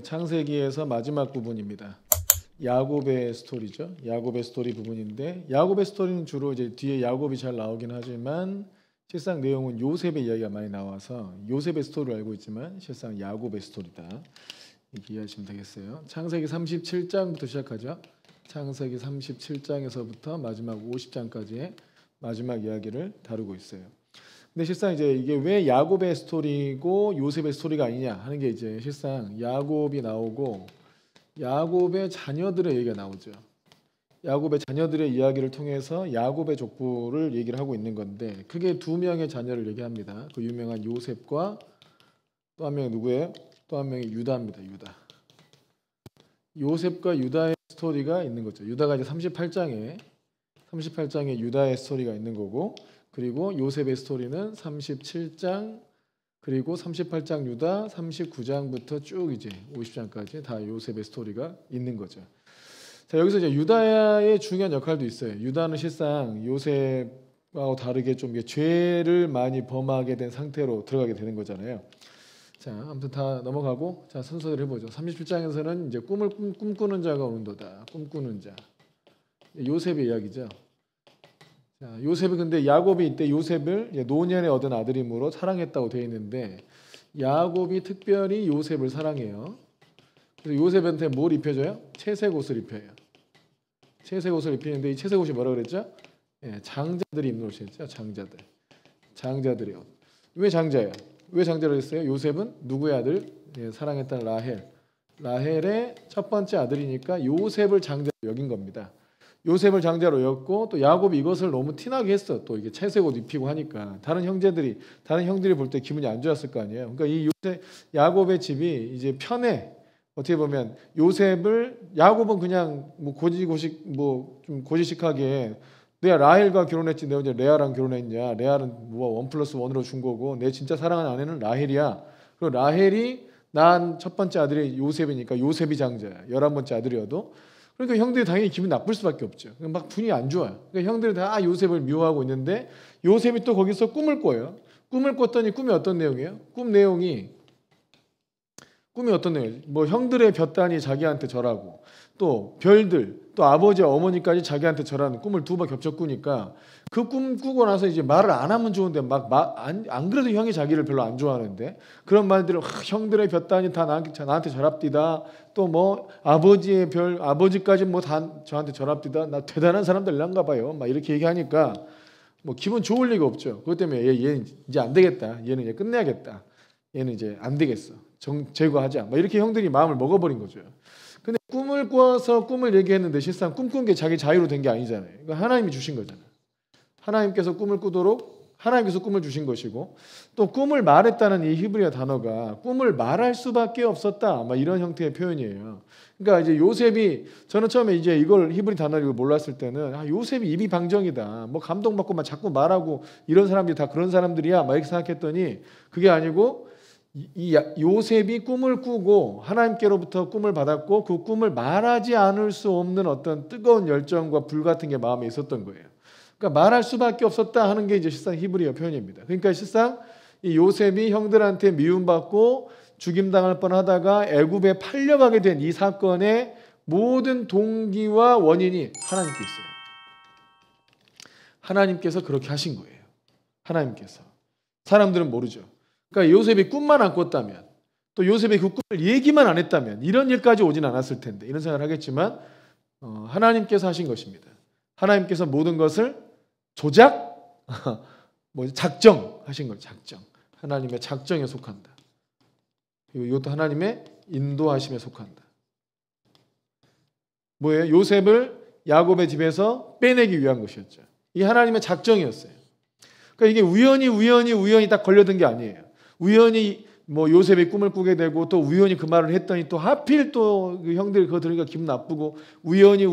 창세기에서 마지막 부분입니다. 야곱의 스토리죠. 야곱의 스토리 부분인데 야곱의 스토리는 주로 이제 뒤에 야곱이 잘 나오긴 하지만 실상 내용은 요셉의 이야기가 많이 나와서 요셉의 스토리를 알고 있지만 실상 야곱의 스토리다. 이렇게 이해하시면 되겠어요. 창세기 37장부터 시작하죠. 창세기 37장에서부터 마지막 50장까지의 마지막 이야기를 다루고 있어요. 근데 실상 이제 이게 왜 야곱의 스토리고 요셉의 스토리가 아니냐 하는 게 이제 실상 야곱이 나오고 야곱의 자녀들의 얘기가 나오죠. 야곱의 자녀들의 이야기를 통해서 야곱의 족보를 얘기를 하고 있는 건데 크게 두 명의 자녀를 얘기합니다. 그 유명한 요셉과 또 한 명이 누구예요? 또 한 명이 유다입니다. 유다. 요셉과 유다의 스토리가 있는 거죠. 유다가 이제 38장에 유다의 스토리가 있는 거고 그리고 요셉의 스토리는 37장 그리고 38장 유다 39장부터 쭉 이제 50장까지 다 요셉의 스토리가 있는 거죠. 자, 여기서 이제 유다의 중요한 역할도 있어요. 유다는 실상 요셉하고 다르게 좀 죄를 많이 범하게 된 상태로 들어가게 되는 거잖아요. 자, 아무튼 다 넘어가고 자, 순서대로 해보죠. 37장에서는 이제 꿈을 꿈꾸는 자가 오는도다. 꿈꾸는 자. 요셉의 이야기죠. 자, 요셉이 근데 야곱이 이때 요셉을 노년에 얻은 아들이므로 사랑했다고 되어 있는데 야곱이 특별히 요셉을 사랑해요. 그래서 요셉한테 뭘 입혀줘요? 채색 옷을 입혀요. 채색 옷을 입히는데 이 채색 옷이 뭐라 그랬죠? 예, 장자들이 입는 옷이었죠. 장자들. 장자들의 옷. 왜 장자예요? 왜 장자로 했어요? 요셉은 누구의 아들? 예, 사랑했던 라헬. 라헬의 첫 번째 아들이니까 요셉을 장자로 여긴 겁니다. 요셉을 장자로 여겼고 또 야곱이 이것을 너무 티나게 했어. 또 이게 채색 옷 입히고 하니까 다른 형들이 볼 때 기분이 안 좋았을 거 아니에요. 그러니까 이 야곱의 집이 이제 편해. 어떻게 보면 야곱은 그냥 뭐 좀 고지식하게 내가 라헬과 결혼했지 내가 이제 레아랑 결혼했냐. 레아는 뭐 1+1으로 준 거고 내 진짜 사랑하는 아내는 라헬이야. 그리고 라헬이 난 첫 번째 아들이 요셉이니까 요셉이 장자야. 11번째 아들이어도. 그러니까 형들이 당연히 기분 나쁠 수밖에 없죠. 막 분위기 안 좋아요. 그러니까 형들이 다 요셉을 미워하고 있는데 요셉이 또 거기서 꿈을 꿔요. 꿈을 꿨더니 꿈이 어떤 내용이에요? 꿈이 어떤 내용이에요? 뭐 형들의 볕단이 자기한테 절하고 또 별들 또 아버지 어머니까지 자기한테 절하는 꿈을 두 번 겹쳐 꾸니까 그 꿈 꾸고 나서 이제 말을 안 하면 좋은데 안 그래도 형이 자기를 별로 안 좋아하는데 그런 말들을 형들의 볕단이 다 나한테 절합디다. 또 뭐 아버지까지 뭐 다 저한테 절합디다. 나 대단한 사람들이란가 봐요. 막 이렇게 얘기하니까 뭐 기분 좋을 리가 없죠. 그것 때문에 얘는 이제 안 되겠다. 얘는 이제 끝내야겠다. 얘는 이제 안 되겠어. 제거하자. 막 이렇게 형들이 마음을 먹어버린 거죠. 근데 꿈을 꿔서 꿈을 얘기했는데 실상 꿈꾼 게 자기 자유로 된 게 아니잖아요. 그러니까 하나님이 주신 거잖아요. 하나님께서 꿈을 꾸도록 하나님께서 꿈을 주신 것이고 또 꿈을 말했다는 이 히브리어 단어가 꿈을 말할 수밖에 없었다. 막 이런 형태의 표현이에요. 그러니까 이제 요셉이 저는 처음에 이제 이걸 히브리 단어를 몰랐을 때는 요셉이 입이 방정이다. 뭐 감동받고 막 자꾸 말하고 이런 사람들이 다 그런 사람들이야. 막 이렇게 생각했더니 그게 아니고 이 요셉이 꿈을 꾸고 하나님께로부터 꿈을 받았고 그 꿈을 말하지 않을 수 없는 어떤 뜨거운 열정과 불 같은 게 마음에 있었던 거예요. 그러니까 말할 수밖에 없었다 하는 게 이제 실상 히브리어 표현입니다. 그러니까 실상 이 요셉이 형들한테 미움받고 죽임당할 뻔하다가 애굽에 팔려가게 된 이 사건의 모든 동기와 원인이 하나님께 있어요. 하나님께서 그렇게 하신 거예요. 하나님께서. 사람들은 모르죠. 그러니까 요셉이 꿈만 안 꿨다면 또 요셉이 그 꿈을 얘기만 안 했다면 이런 일까지 오진 않았을 텐데 이런 생각을 하겠지만 하나님께서 하신 것입니다. 하나님께서 모든 것을 작정하신 거예요. 작정. 하나님의 작정에 속한다. 그리고 이것도 하나님의 인도하심에 속한다. 뭐예요? 요셉을 야곱의 집에서 빼내기 위한 것이었죠. 이게 하나님의 작정이었어요. 그러니까 이게 우연히 딱 걸려든 게 아니에요. 우연히 뭐 요셉이 꿈을 꾸게 되고 또 우연히 그 말을 했더니 또 하필 또 그 형들이 그거 들으니까 기분 나쁘고 우연히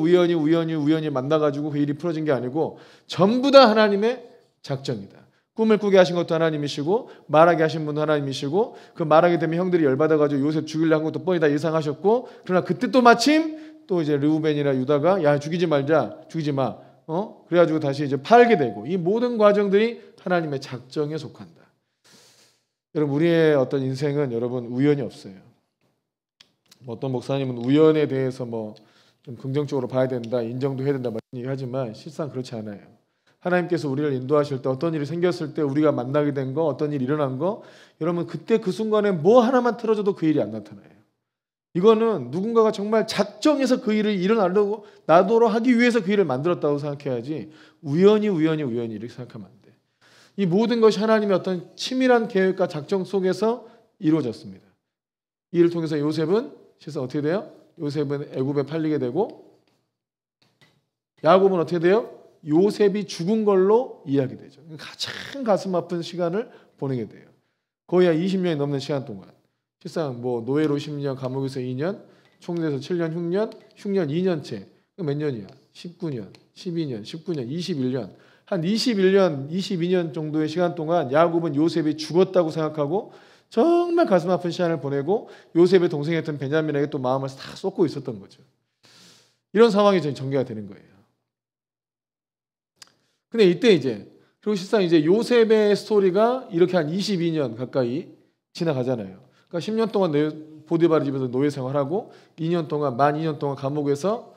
만나가지고 그 일이 풀어진 게 아니고 전부 다 하나님의 작정이다. 꿈을 꾸게 하신 것도 하나님이시고 말하게 하신 분도 하나님이시고 그 말하게 되면 형들이 열받아가지고 요셉 죽이려 한 것도 뻔히 다 예상하셨고 그러나 그때 또 마침 또 이제 르우벤이나 유다가 야 죽이지 마. 그래가지고 다시 이제 팔게 되고 이 모든 과정들이 하나님의 작정에 속한다. 여러분 우리의 어떤 인생은 여러분 우연이 없어요. 어떤 목사님은 우연에 대해서 좀 긍정적으로 봐야 된다, 인정도 해야 된다 이런 얘기하지만 실상 그렇지 않아요. 하나님께서 우리를 인도하실 때 어떤 일이 생겼을 때 우리가 만나게 된 거, 어떤 일이 일어난 거, 여러분 그때 그 순간에 뭐 하나만 틀어져도 그 일이 안 나타나요. 이거는 누군가가 정말 작정해서 그 일을 일어나려고 나도록 하기 위해서 그 일을 만들었다고 생각해야지 우연히 이렇게 생각하면 안 돼. 이 모든 것이 하나님의 어떤 치밀한 계획과 작정 속에서 이루어졌습니다. 이 일을 통해서 요셉은 실상 어떻게 돼요? 요셉은 애굽에 팔리게 되고 야곱은 어떻게 돼요? 요셉이 죽은 걸로 이해하게 되죠. 가장 가슴 아픈 시간을 보내게 돼요. 거의 한 20년이 넘는 시간 동안. 실상 노예로 10년, 감옥에서 2년, 총리에서 7년, 흉년 2년째. 몇 년이야? 19년, 12년, 19년, 21년. 한 21년, 22년 정도의 시간 동안 야곱은 요셉이 죽었다고 생각하고 정말 가슴 아픈 시간을 보내고 요셉의 동생이었던 베냐민에게 또 마음을 다 쏟고 있었던 거죠. 이런 상황이 전개가 되는 거예요. 근데 이때 그리고 실상 요셉의 스토리가 이렇게 한 22년 가까이 지나가잖아요. 그러니까 10년 동안 보디바르 집에서 노예 생활하고 2년 동안 만 2년 동안 감옥에서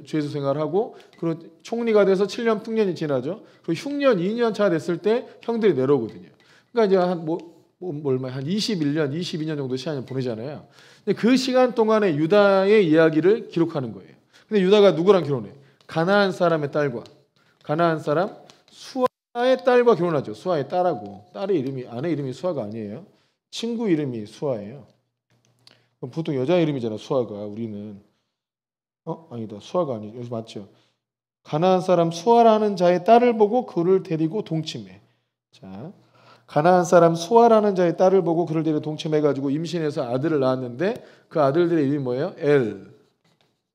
죄수 생활하고 그리고 총리가 돼서 7년 풍년이 지나죠. 그리고 흉년 2년 차 됐을 때 형들이 내려오거든요. 그러니까 한 21년, 22년 정도 시간을 보내잖아요. 근데 그 시간 동안에 유다의 이야기를 기록하는 거예요. 근데 유다가 누구랑 결혼해? 가나안 사람의 딸과 가나안 사람 수아의 딸과 결혼하죠. 수아의 딸하고 딸의 아내 이름이 수아가 아니에요. 친구 이름이 수아예요. 보통 여자 이름이잖아. 수아가 우리는 아니다. 수아가 아니죠. 여기서 맞죠. 가나안 사람 수아라는 자의 딸을 보고 그를 데리고 동침해. 자, 가나안 사람 수아라는 자의 딸을 보고 그를 데리고 동침해가지고 임신해서 아들을 낳았는데 그 아들들의 이름이 뭐예요? 엘.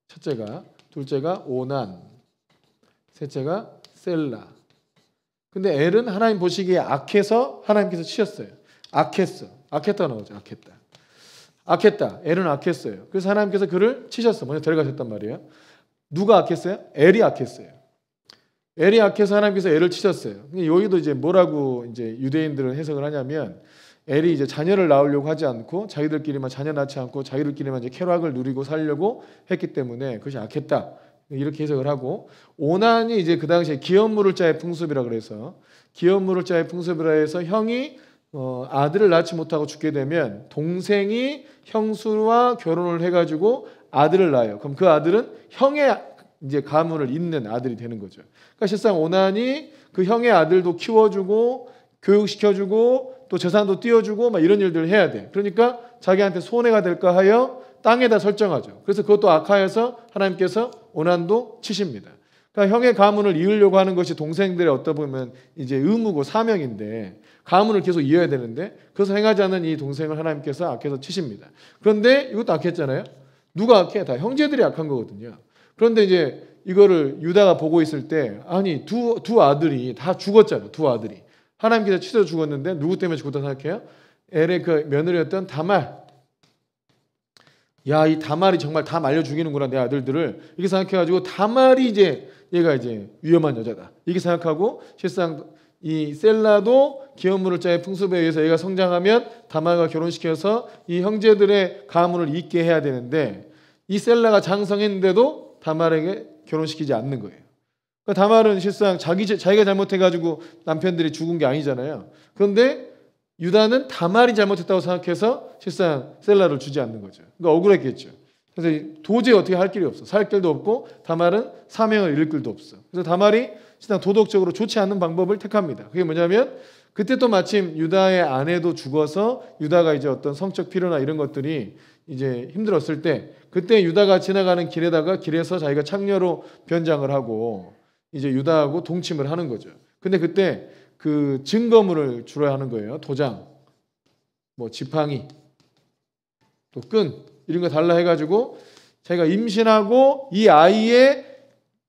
첫째가, 둘째가 오난, 셋째가 셀라. 근데 엘은 하나님 보시기에 악해서 하나님께서 치셨어요. 악했다 나오죠. 악했다. 엘은 악했어요. 그래서 하나님께서 그를 치셨어. 먼저 데려가셨단 말이에요. 누가 악했어요? 엘이 악했어요. 엘이 악해서 하나님께서 엘을 치셨어요. 여기도 뭐라고 유대인들은 해석을 하냐면 엘이 자녀를 낳으려고 하지 않고 자기들끼리만 자녀 낳지 않고 자기들끼리만 쾌락을 누리고 살려고 했기 때문에 그것이 악했다. 이렇게 해석을 하고 오난이 그 당시에 기업물을 자의 풍습이라 그래서 기업물을 자의 풍습이라 해서 형이 아들을 낳지 못하고 죽게 되면 동생이 형수와 결혼을 해가지고 아들을 낳아요. 그럼 그 아들은 형의 가문을 잇는 아들이 되는 거죠. 그러니까 실상 오난이 그 형의 아들도 키워주고 교육시켜주고 또 재산도 띄워주고 이런 일들을 해야 돼. 그러니까 자기한테 손해가 될까 하여 땅에다 설정하죠. 그래서 그것도 악하여서 하나님께서 오난도 치십니다. 그러니까 형의 가문을 이으려고 하는 것이 동생들의 어떤 보면 의무고 사명인데 가문을 계속 이어야 되는데 그것을 행하지 않는 이 동생을 하나님께서 악해서 치십니다. 그런데 이것도 악했잖아요. 누가 악해? 다 형제들이 악한 거거든요. 그런데 이거를 유다가 보고 있을 때 아니 두 아들이 다 죽었잖아요. 두 아들이 하나님께서 치서 죽었는데 누구 때문에 죽었다고 생각해요? 엘의 그 며느리였던 다말. 야, 이 다말이 정말 다 말려 죽이는구나 내 아들들을 이렇게 생각해가지고 다말이 얘가 위험한 여자다 이렇게 생각하고 실상 이 셀라도 기업물을 자의 풍습에 의해서 얘가 성장하면 다말과 결혼시켜서 이 형제들의 가문을 잇게 해야 되는데 이 셀라가 장성했는데도 다말에게 결혼시키지 않는 거예요. 그러니까 다말은 실상 자기가 잘못해가지고 남편들이 죽은 게 아니잖아요. 그런데 유다는 다말이 잘못했다고 생각해서 실상 셀라를 주지 않는 거죠. 그러니까 억울했겠죠. 그래서 도저히 어떻게 할 길이 없어. 살 길도 없고 다말은 사명을 이룰 길도 없어. 그래서 다말이 실상 도덕적으로 좋지 않은 방법을 택합니다. 그게 뭐냐면 그때 또 마침 유다의 아내도 죽어서 유다가 어떤 성적 필요나 이런 것들이 힘들었을 때 그때 유다가 지나가는 길에서 자기가 창녀로 변장을 하고 유다하고 동침을 하는 거죠. 근데 그때 그 증거물을 주로 하는 거예요. 도장, 지팡이, 또 끈 이런 거 달라 해가지고 자기가 임신하고 이 아이의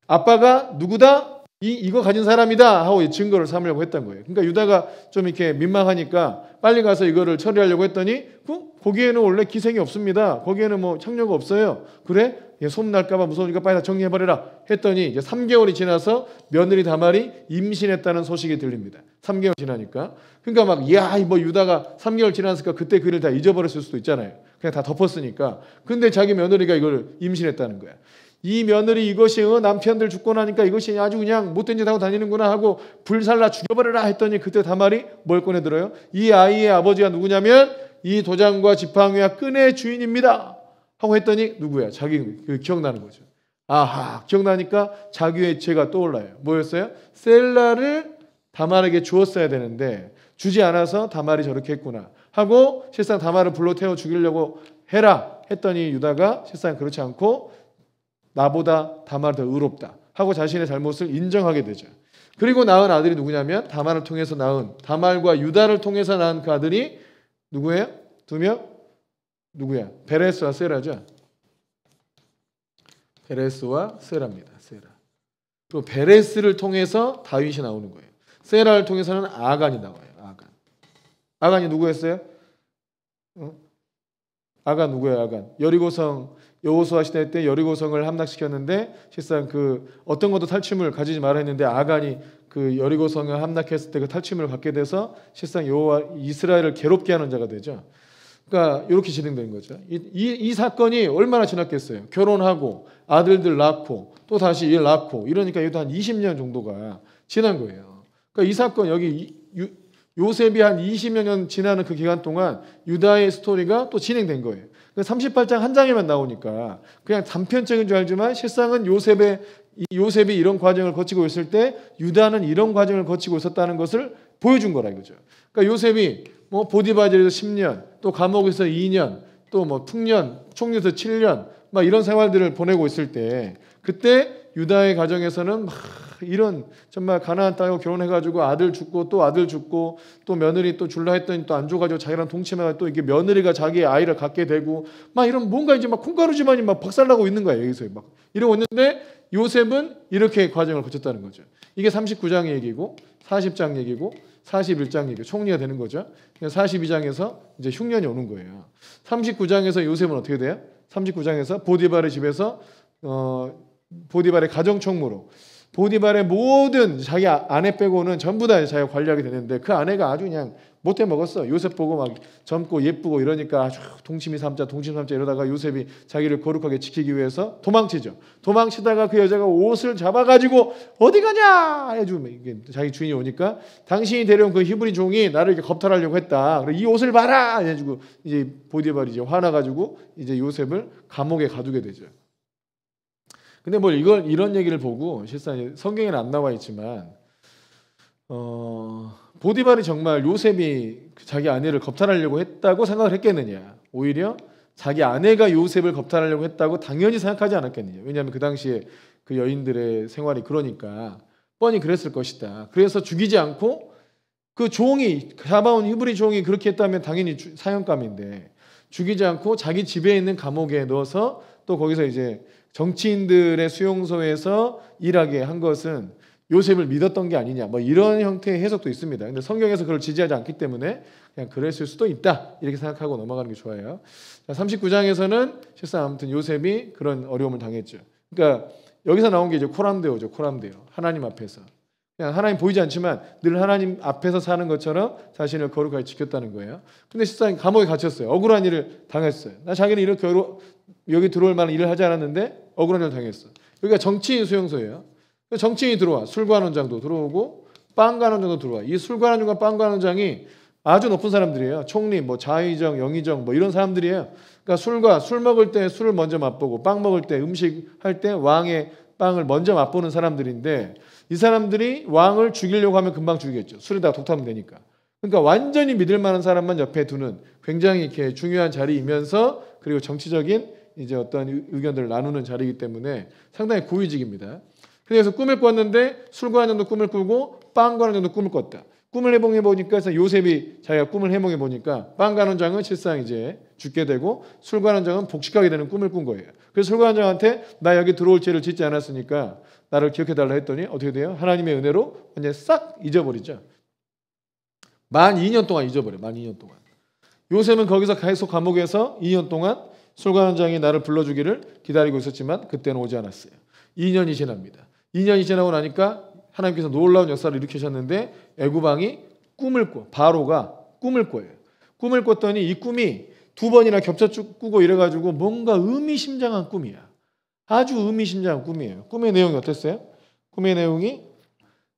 아빠가 누구다? 이거 가진 사람이다 하고 증거를 삼으려고 했던 거예요. 그러니까 유다가 좀 이렇게 민망하니까 빨리 가서 이거를 처리하려고 했더니 거기에는 원래 기생이 없습니다. 거기에는 창녀가 없어요. 그래? 소문날까봐 무서우니까 빨리 다 정리해버려라 했더니 이제 3개월이 지나서 며느리 다말이 임신했다는 소식이 들립니다. 3개월 지나니까. 그러니까 유다가 3개월 지났으니까 그때 그 일을 다 잊어버렸을 수도 있잖아요. 그냥 다 덮었으니까. 근데 자기 며느리가 이걸 임신했다는 거야. 이 며느리 이것이 남편들 죽고 나니까 이것이 아주 그냥 못된 짓 하고 다니는구나 하고 불살라 죽여버려라 했더니 그때 다말이 뭘 꺼내들어요? 이 아이의 아버지가 누구냐면 이 도장과 지팡이와 끈의 주인입니다 하고 했더니 누구야? 자기 기억나는 거죠. 아하, 기억나니까 자기의 죄가 떠올라요. 뭐였어요? 셀라를 다말에게 주었어야 되는데 주지 않아서 다말이 저렇게 했구나 하고 실상 다말을 불러 태워 죽이려고 해라 했더니 유다가 실상 그렇지 않고 나보다 다말이 더 의롭다 하고 자신의 잘못을 인정하게 되죠. 그리고 낳은 아들이 누구냐면 다말을 통해서 낳은 다말과 유다를 통해서 낳은 그 아들이 누구예요? 두 명? 누구야? 베레스와 세라죠. 베레스와 세라입니다. 세라. 또 베레스를 통해서 다윗이 나오는 거예요. 세라를 통해서는 아간이 나와요. 아간. 아간이 누구였어요? 아간 누구예요? 아간. 여리고성 여호수아 시대 때 여리고성을 함락시켰는데 실상 그 어떤 것도 탈취물 가지지 말아 했는데 아간이 그 여리고성을 함락했을 때 그 탈취물을 갖게 돼서 실상 여호와 이스라엘을 괴롭게 하는 자가 되죠. 그러니까 이렇게 진행된 거죠. 이 사건이 얼마나 지났겠어요. 결혼하고 아들들 낳고 또 다시 일 낳고 이러니까 이것도 한 20년 정도가 지난 거예요. 그러니까 이 사건 여기 요셉이 한 20여 년 지나는 그 기간 동안 유다의 스토리가 또 진행된 거예요. 38장 한 장에만 나오니까 그냥 단편적인 줄 알지만 실상은 요셉이 이런 과정을 거치고 있을 때 유다는 이런 과정을 거치고 있었다는 것을 보여준 거라 이거죠. 그러니까 요셉이 뭐 보디바지에서 10년, 또 감옥에서 2년, 또 뭐 풍년, 총리에서 7년, 막 이런 생활들을 보내고 있을 때 그때 유다의 가정에서는 막 이런 정말 가나안 땅에 결혼해가지고 아들 죽고 또 아들 죽고 또 며느리 또 줄라 했더니 또 안 줘가지고 자기랑 동침해가 또 이게 며느리가 자기의 아이를 갖게 되고 막 이런 뭔가 이제 막 콩가루 집안이 막 박살나고 있는 거예요. 여기서 막 이러고 있는데 요셉은 이렇게 과정을 거쳤다는 거죠. 이게 39장 얘기고 40장 얘기고 41장 얘기 총리가 되는 거죠. 42장에서 이제 흉년이 오는 거예요. 39장에서 요셉은 어떻게 돼요? 39장에서 보디발의 집에서 보디발의 가정총무로 보디발의 모든 자기 아내 빼고는 전부 다 자기가 관리하게 되는데 그 아내가 아주 그냥 못해 먹었어. 요셉 보고 막 젊고 예쁘고 이러니까 아주 동치미 삼자 이러다가 요셉이 자기를 거룩하게 지키기 위해서 도망치죠. 도망치다가 그 여자가 옷을 잡아가지고 어디 가냐 해주면 자기 주인이 오니까 당신이 데려온 그 히브리 종이 나를 이렇게 겁탈하려고 했다. 그래 이 옷을 봐라 해가지고 이제 보디발이 이제 화나가지고 이제 요셉을 감옥에 가두게 되죠. 근데 뭐 이런 얘기를 보고 실상 성경에는 안 나와 있지만 보디발이 정말 요셉이 자기 아내를 겁탈하려고 했다고 생각을 했겠느냐? 오히려 자기 아내가 요셉을 겁탈하려고 했다고 당연히 생각하지 않았겠느냐? 왜냐하면 그 당시에 그 여인들의 생활이 그러니까 뻔히 그랬을 것이다. 그래서 죽이지 않고 그 종이 잡아온 히브리 종이 그렇게 했다면 당연히 사형감인데 죽이지 않고 자기 집에 있는 감옥에 넣어서 또 거기서 이제 정치인들의 수용소에서 일하게 한 것은 요셉을 믿었던 게 아니냐 뭐 이런 형태의 해석도 있습니다. 근데 성경에서 그걸 지지하지 않기 때문에 그냥 그랬을 수도 있다 이렇게 생각하고 넘어가는 게 좋아요. 39장에서는 실상 아무튼 요셉이 그런 어려움을 당했죠. 그러니까 여기서 나온 게 이제 코람데오죠. 코람데오. 하나님 앞에서 그냥 하나님 보이지 않지만 늘 하나님 앞에서 사는 것처럼 자신을 거룩하게 지켰다는 거예요. 근데 실상 감옥에 갇혔어요. 억울한 일을 당했어요. 나 자기는 이렇게 여기 들어올 만한 일을 하지 않았는데 억울한 일을 당했어. 여기가 정치인 수용소예요. 정치인이 들어와. 술관원장도 들어오고 빵관원장도 들어와. 이 술관원장과 빵관원장이 아주 높은 사람들이에요. 총리, 뭐 자의정, 영의정 뭐 이런 사람들이에요. 그러니까 술 먹을 때 술을 먼저 맛보고 빵 먹을 때 음식 할 때 왕의 빵을 먼저 맛보는 사람들인데 이 사람들이 왕을 죽이려고 하면 금방 죽이겠죠. 술에다가 독타면 되니까. 그러니까 완전히 믿을 만한 사람만 옆에 두는 굉장히 이렇게 중요한 자리이면서 그리고 정치적인 이제 어떤 의견들을 나누는 자리이기 때문에 상당히 고위직입니다. 그래서 꿈을 꿨는데 술관원장도 꿈을 꾸고 빵관원장도 꿈을 꿨다. 꿈을 해몽해 보니까 요셉이 자기가 꿈을 해몽해 보니까 빵관원장은 실상 이제 죽게 되고 술관원장은 복직하게 되는 꿈을 꾼 거예요. 그래서 술관원장한테 나 여기 들어올 죄를 짓지 않았으니까 나를 기억해 달라 했더니 어떻게 돼요? 하나님의 은혜로 완전 싹 잊어버리죠. 만 2년 동안 잊어버려. 만 2년 동안. 요셉은 거기서 계속 감옥에서 2년 동안 술관원장이 나를 불러주기를 기다리고 있었지만 그때는 오지 않았어요. 2년이 지납니다. 2년이 지나고 나니까 하나님께서 놀라운 역사를 일으키셨는데 애굽 왕이 꿈을 꿔. 바로가 꿈을 꿔요. 꿈을 꿨더니 이 꿈이 두 번이나 겹쳐 꾸고 이래가지고 뭔가 의미심장한 꿈이야. 아주 의미심장한 꿈이에요. 꿈의 내용이 어땠어요? 꿈의 내용이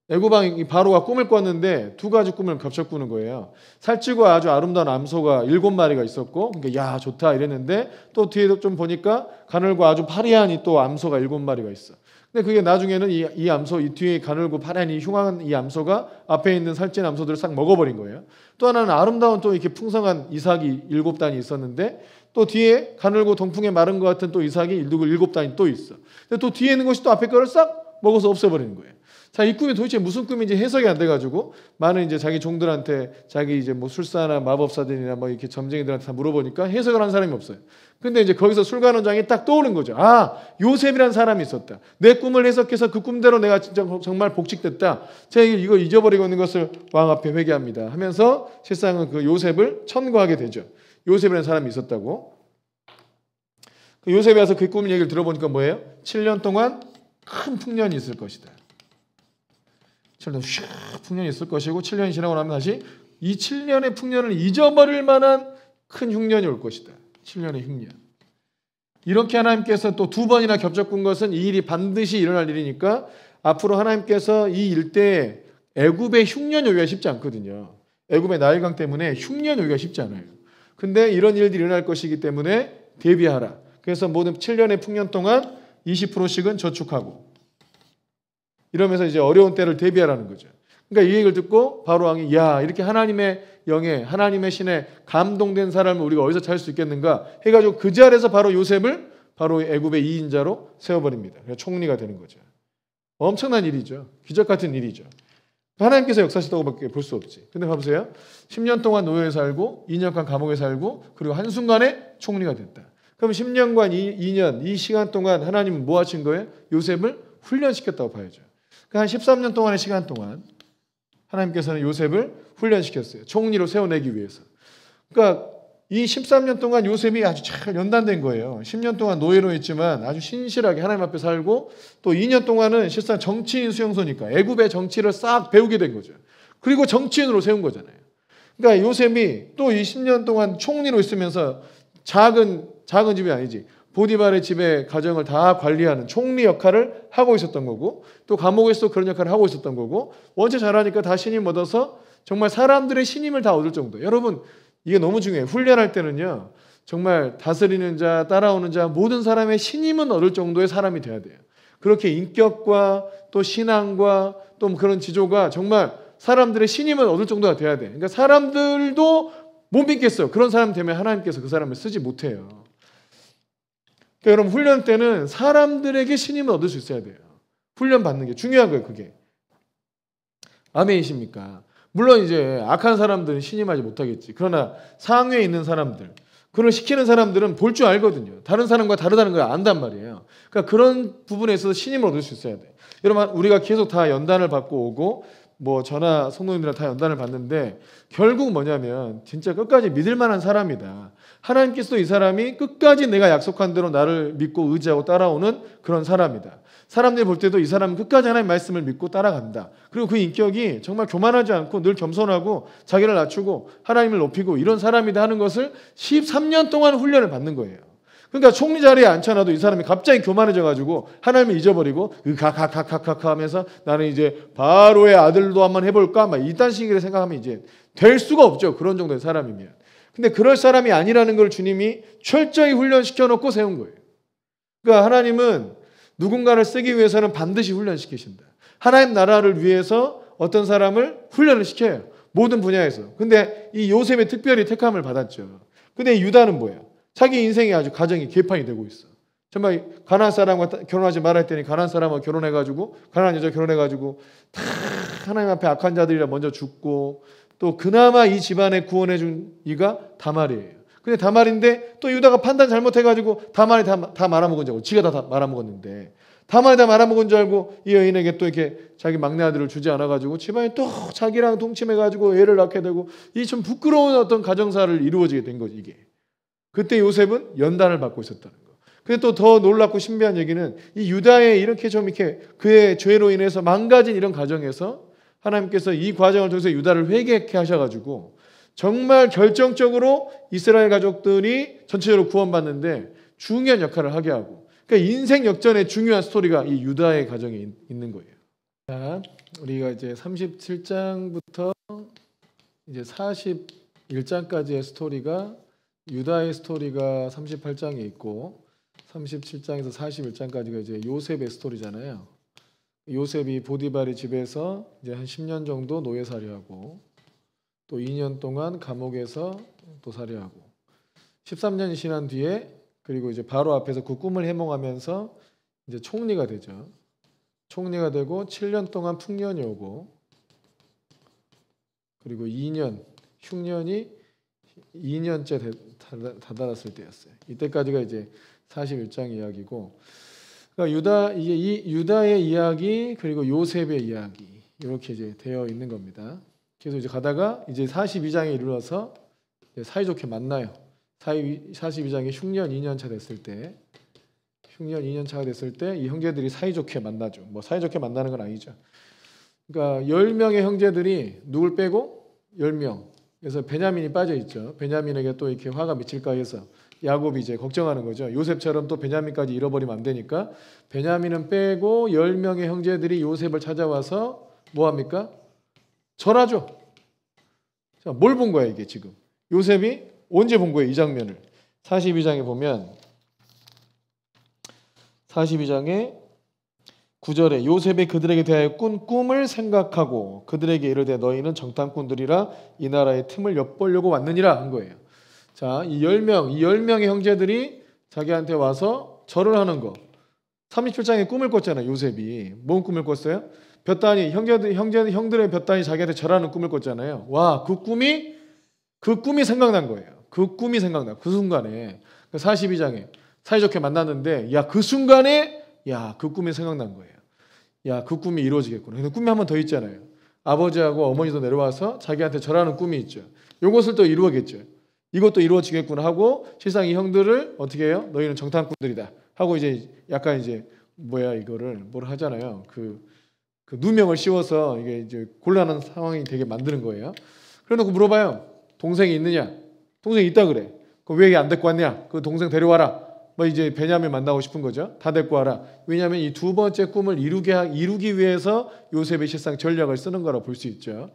애고방 바로가 꿈을 꿨는데 두 가지 꿈을 겹쳐 꾸는 거예요. 살찌고 아주 아름다운 암소가 7마리가 있었고, 그러니까 야 좋다 이랬는데 또 뒤에도 좀 보니까 가늘고 아주 파리한 또 암소가 7마리가 있어. 근데 그게 나중에는 이 암소, 이 뒤에 가늘고 파란 이 흉한 이 암소가 앞에 있는 살찐 암소들을 싹 먹어버린 거예요. 또 하나는 아름다운 또 이렇게 풍성한 이삭이 7단이 있었는데 또 뒤에 가늘고 동풍에 마른 것 같은 또 이삭이 7단이 또 있어. 근데 또 뒤에 있는 것이 또 앞에 거를 싹 먹어서 없애버리는 거예요. 자, 이 꿈이 도대체 무슨 꿈인지 해석이 안 돼가지고 많은 이제 자기 종들한테 자기 이제 뭐 술사나 마법사들이나 뭐 이렇게 점쟁이들한테 다 물어보니까 해석을 한 사람이 없어요. 근데 이제 거기서 술관원장이 딱 떠오른 거죠. 아, 요셉이라는 사람이 있었다. 내 꿈을 해석해서 그 꿈대로 내가 진짜 정말 복직됐다. 제가 이걸 잊어버리고 있는 것을 왕 앞에 회개합니다. 하면서 실상은 그 요셉을 천거하게 되죠. 요셉이라는 사람이 있었다고. 그 요셉이 와서 그 꿈 얘기를 들어보니까 뭐예요? 7년 동안 큰 풍년이 있을 것이다. 7년 풍년이 있을 것이고 7년이 지나고 나면 다시 이 7년의 풍년을 잊어버릴 만한 큰 흉년이 올 것이다. 7년의 흉년. 이렇게 하나님께서 또 두 번이나 겹쳐 꾼 것은 이 일이 반드시 일어날 일이니까 앞으로 하나님께서 이 일대에 애굽의 흉년 오기가 쉽지 않거든요. 애굽의 나일강 때문에 흉년 오기가 쉽지 않아요. 근데 이런 일들이 일어날 것이기 때문에 대비하라. 그래서 모든 7년의 풍년 동안 20%씩은 저축하고 이러면서 이제 어려운 때를 대비하라는 거죠. 그러니까 이 얘기를 듣고 바로 왕이 야 이렇게 하나님의 영에 하나님의 신에 감동된 사람을 우리가 어디서 찾을 수 있겠는가 해가지고 그 자리에서 바로 요셉을 바로 애굽의 2인자로 세워버립니다. 그래서 총리가 되는 거죠. 엄청난 일이죠. 기적 같은 일이죠. 하나님께서 역사하시다고밖에 볼 수 없지. 근데 봐보세요. 10년 동안 노예에 살고 2년간 감옥에 살고 그리고 한순간에 총리가 됐다. 그럼 10년간 2년 이 시간 동안 하나님은 뭐 하신 거예요? 요셉을 훈련시켰다고 봐야죠. 그러니까 한 13년 동안의 시간 동안 하나님께서는 요셉을 훈련시켰어요. 총리로 세워내기 위해서. 그러니까 이 13년 동안 요셉이 아주 잘 연단된 거예요. 10년 동안 노예로 있지만 아주 신실하게 하나님 앞에 살고 또 2년 동안은 실상 정치인 수용소니까 애굽의 정치를 싹 배우게 된 거죠. 그리고 정치인으로 세운 거잖아요. 그러니까 요셉이 또 이 10년 동안 총리로 있으면서 작은 집이 아니지. 보디발의 집에 가정을 다 관리하는 총리 역할을 하고 있었던 거고 또 감옥에서 그런 역할을 하고 있었던 거고 원체 잘하니까 다 신임 얻어서 정말 사람들의 신임을 다 얻을 정도. 여러분 이게 너무 중요해요. 훈련할 때는요. 정말 다스리는 자, 따라오는 자 모든 사람의 신임은 얻을 정도의 사람이 돼야 돼요. 그렇게 인격과 또 신앙과 또 그런 지조가 정말 사람들의 신임을 얻을 정도가 돼야 돼. 그러니까 사람들도 못 믿겠어요. 그런 사람 되면 하나님께서 그 사람을 쓰지 못해요. 그러니까 여러분 훈련 때는 사람들에게 신임을 얻을 수 있어야 돼요. 훈련 받는 게 중요한 거예요. 그게. 아멘이십니까? 물론 이제 악한 사람들은 신임하지 못하겠지. 그러나 상위에 있는 사람들, 그걸 시키는 사람들은 볼 줄 알거든요. 다른 사람과 다르다는 걸 안단 말이에요. 그러니까 그런 부분에 있어서 신임을 얻을 수 있어야 돼요. 여러분 우리가 계속 다 연단을 받고 오고 뭐 저나 성도님들이랑 다 연단을 받는데 결국 뭐냐면 진짜 끝까지 믿을 만한 사람이다. 하나님께서도 이 사람이 끝까지 내가 약속한 대로 나를 믿고 의지하고 따라오는 그런 사람이다. 사람들이 볼 때도 이 사람은 끝까지 하나님의 말씀을 믿고 따라간다. 그리고 그 인격이 정말 교만하지 않고 늘 겸손하고 자기를 낮추고 하나님을 높이고 이런 사람이다 하는 것을 13년 동안 훈련을 받는 거예요. 그러니까 총리 자리에 앉혀놔도 이 사람이 갑자기 교만해져가지고 하나님을 잊어버리고 가가가가가 하면서 나는 이제 바로의 아들도 한번 해볼까 막 이딴 식으로 생각하면 이제 될 수가 없죠. 그런 정도의 사람이면. 근데 그럴 사람이 아니라는 걸 주님이 철저히 훈련시켜놓고 세운 거예요. 그러니까 하나님은 누군가를 쓰기 위해서는 반드시 훈련시키신다. 하나님 나라를 위해서 어떤 사람을 훈련을 시켜요. 모든 분야에서. 근데 이 요셉이 특별히 택함을 받았죠. 근데 유다는 뭐예요? 자기 인생이 아주 가정이 개판이 되고 있어. 정말 가나안 사람과 결혼하지 말아 했더니 가나안 사람과 결혼해가지고 가나안 여자 결혼해가지고 다 하나님 앞에 악한 자들이라 먼저 죽고 또 그나마 이 집안에 구원해준 이가 다말이에요. 근데 다말인데 또 유다가 판단 잘못해가지고 다말이 다 말아먹은 줄 알고 지가 다 말아먹었는데 다말이 다 말아먹은 줄 알고 이 여인에게 또 이렇게 자기 막내 아들을 주지 않아가지고 집안이 또 자기랑 동침해가지고 애를 낳게 되고 이 좀 부끄러운 어떤 가정사를 이루어지게 된 거지 이게. 그때 요셉은 연단을 받고 있었다는 거. 근데 또 더 놀랍고 신비한 얘기는 이 유다의 이렇게 좀 이렇게 그의 죄로 인해서 망가진 이런 가정에서 하나님께서 이 과정을 통해서 유다를 회개케 하셔가지고 정말 결정적으로 이스라엘 가족들이 전체적으로 구원받는데 중요한 역할을 하게 하고, 그러니까 인생 역전의 중요한 스토리가 이 유다의 가정에 있는 거예요. 자, 우리가 이제 37장부터 이제 41장까지의 스토리가, 유다의 스토리가 38장에 있고 37장에서 41장까지가 이제 요셉의 스토리잖아요. 요셉이 보디발의 집에서 이제 한 10년 정도 노예살이하고 또 2년 동안 감옥에서 또 살이하고 13년이 지난 뒤에, 그리고 이제 바로 앞에서 그 꿈을 해몽하면서 이제 총리가 되죠. 총리가 되고 7년 동안 풍년이 오고, 그리고 2년 흉년이 2년째 다다랐을 때였어요. 이때까지가 이제 41장 이야기고, 그러니까 이 유다의 이야기 그리고 요셉의 이야기 이렇게 이제 되어 있는 겁니다. 그래서 이제 가다가 이제 42장에 이르러서 사이좋게 만나요. 42장에 흉년 2년 차 됐을 때, 흉년 2년 차가 됐을 때 이 형제들이 사이좋게 만나죠. 뭐 사이좋게 만나는 건 아니죠. 그러니까 10명의 형제들이 누굴 빼고 10명. 그래서 베냐민이 빠져 있죠. 베냐민에게 또 이렇게 화가 미칠까 해서 야곱이 이제 걱정하는 거죠. 요셉처럼 또 베냐민까지 잃어버리면 안 되니까 베냐민은 빼고 10명의 형제들이 요셉을 찾아와서 뭐 합니까? 절하죠. 자, 뭘 본 거야 이게 지금? 요셉이 언제 본 거예요 이 장면을? 42장에 보면 42장에 9절에 요셉이 그들에게 대하여 꾼 꿈을 생각하고 그들에게 이르되 너희는 정탐꾼들이라 이 나라의 틈을 엿보려고 왔느니라 한 거예요. 자, 이 10명의 형제들이 자기한테 와서 절을 하는 거. 37장에 꿈을 꿨잖아요. 요셉이. 뭔 꿈을 꿨어요? 볕단이, 형들의 볕단이 자기한테 절하는 꿈을 꿨잖아요. 와, 그 꿈이 생각난 거예요. 그 꿈이 생각나. 그 순간에. 42장에 사이좋게 만났는데 그 순간에 그 꿈이 생각난 거예요. 그 꿈이 이루어지겠구나. 근데 꿈이 한 번 더 있잖아요. 아버지하고 어머니도 내려와서 자기한테 절하는 꿈이 있죠. 이것을 또 이루어겠죠. 이것도 이루어지겠구나 하고 실상 이 형들을 어떻게 해요? 너희는 정탐꾼들이다 하고 이제 약간 이제 이거를 뭐라 하잖아요. 그 누명을 씌워서 이게 이제 곤란한 상황이 되게 만드는 거예요. 그래놓고 물어봐요. 동생이 있느냐? 동생이 있다 그래. 그럼 왜 안 데리고 왔냐? 그 동생 데려와라. 이제 베냐민 만나고 싶은 거죠. 다 데리고 와라. 왜냐하면 이 두 번째 꿈을 이루기 위해서 요셉의 실상 전략을 쓰는 거라 볼 수 있죠.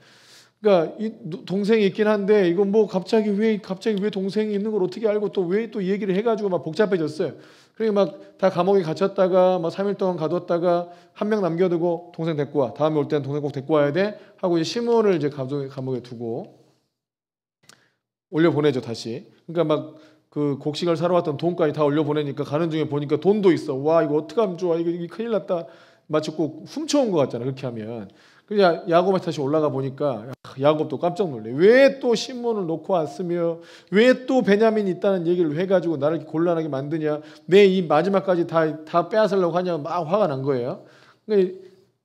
그러니까 이 동생이 있긴 한데 이거 뭐 갑자기 왜 동생이 있는 걸 어떻게 알고 또 왜 또 얘기를 해가지고 막 복잡해졌어요. 그러니까 막 다 감옥에 갇혔다가 막 3일 동안 가뒀다가 한 명 남겨두고 동생 데리고 와. 다음에 올 때는 동생 꼭 데리고 와야 돼 하고 이제 시몬을 이제 감옥에 두고 올려 보내죠 다시. 그러니까 막 그 곡식을 사러 왔던 돈까지 다 올려 보내니까 가는 중에 보니까 돈도 있어. 와 이거 어떻게 하면 좋아? 이거 큰일 났다. 마치 꼭 훔쳐온 것 같잖아 그렇게 하면. 그냥 야곱한테 다시 올라가 보니까 야곱도 깜짝 놀래. 왜 또 시몬을 놓고 왔으며 왜 또 베냐민이 있다는 얘기를 해가지고 나를 이렇게 곤란하게 만드냐. 내 이 마지막까지 다 빼앗으려고 하냐. 막 화가 난 거예요. 그러니까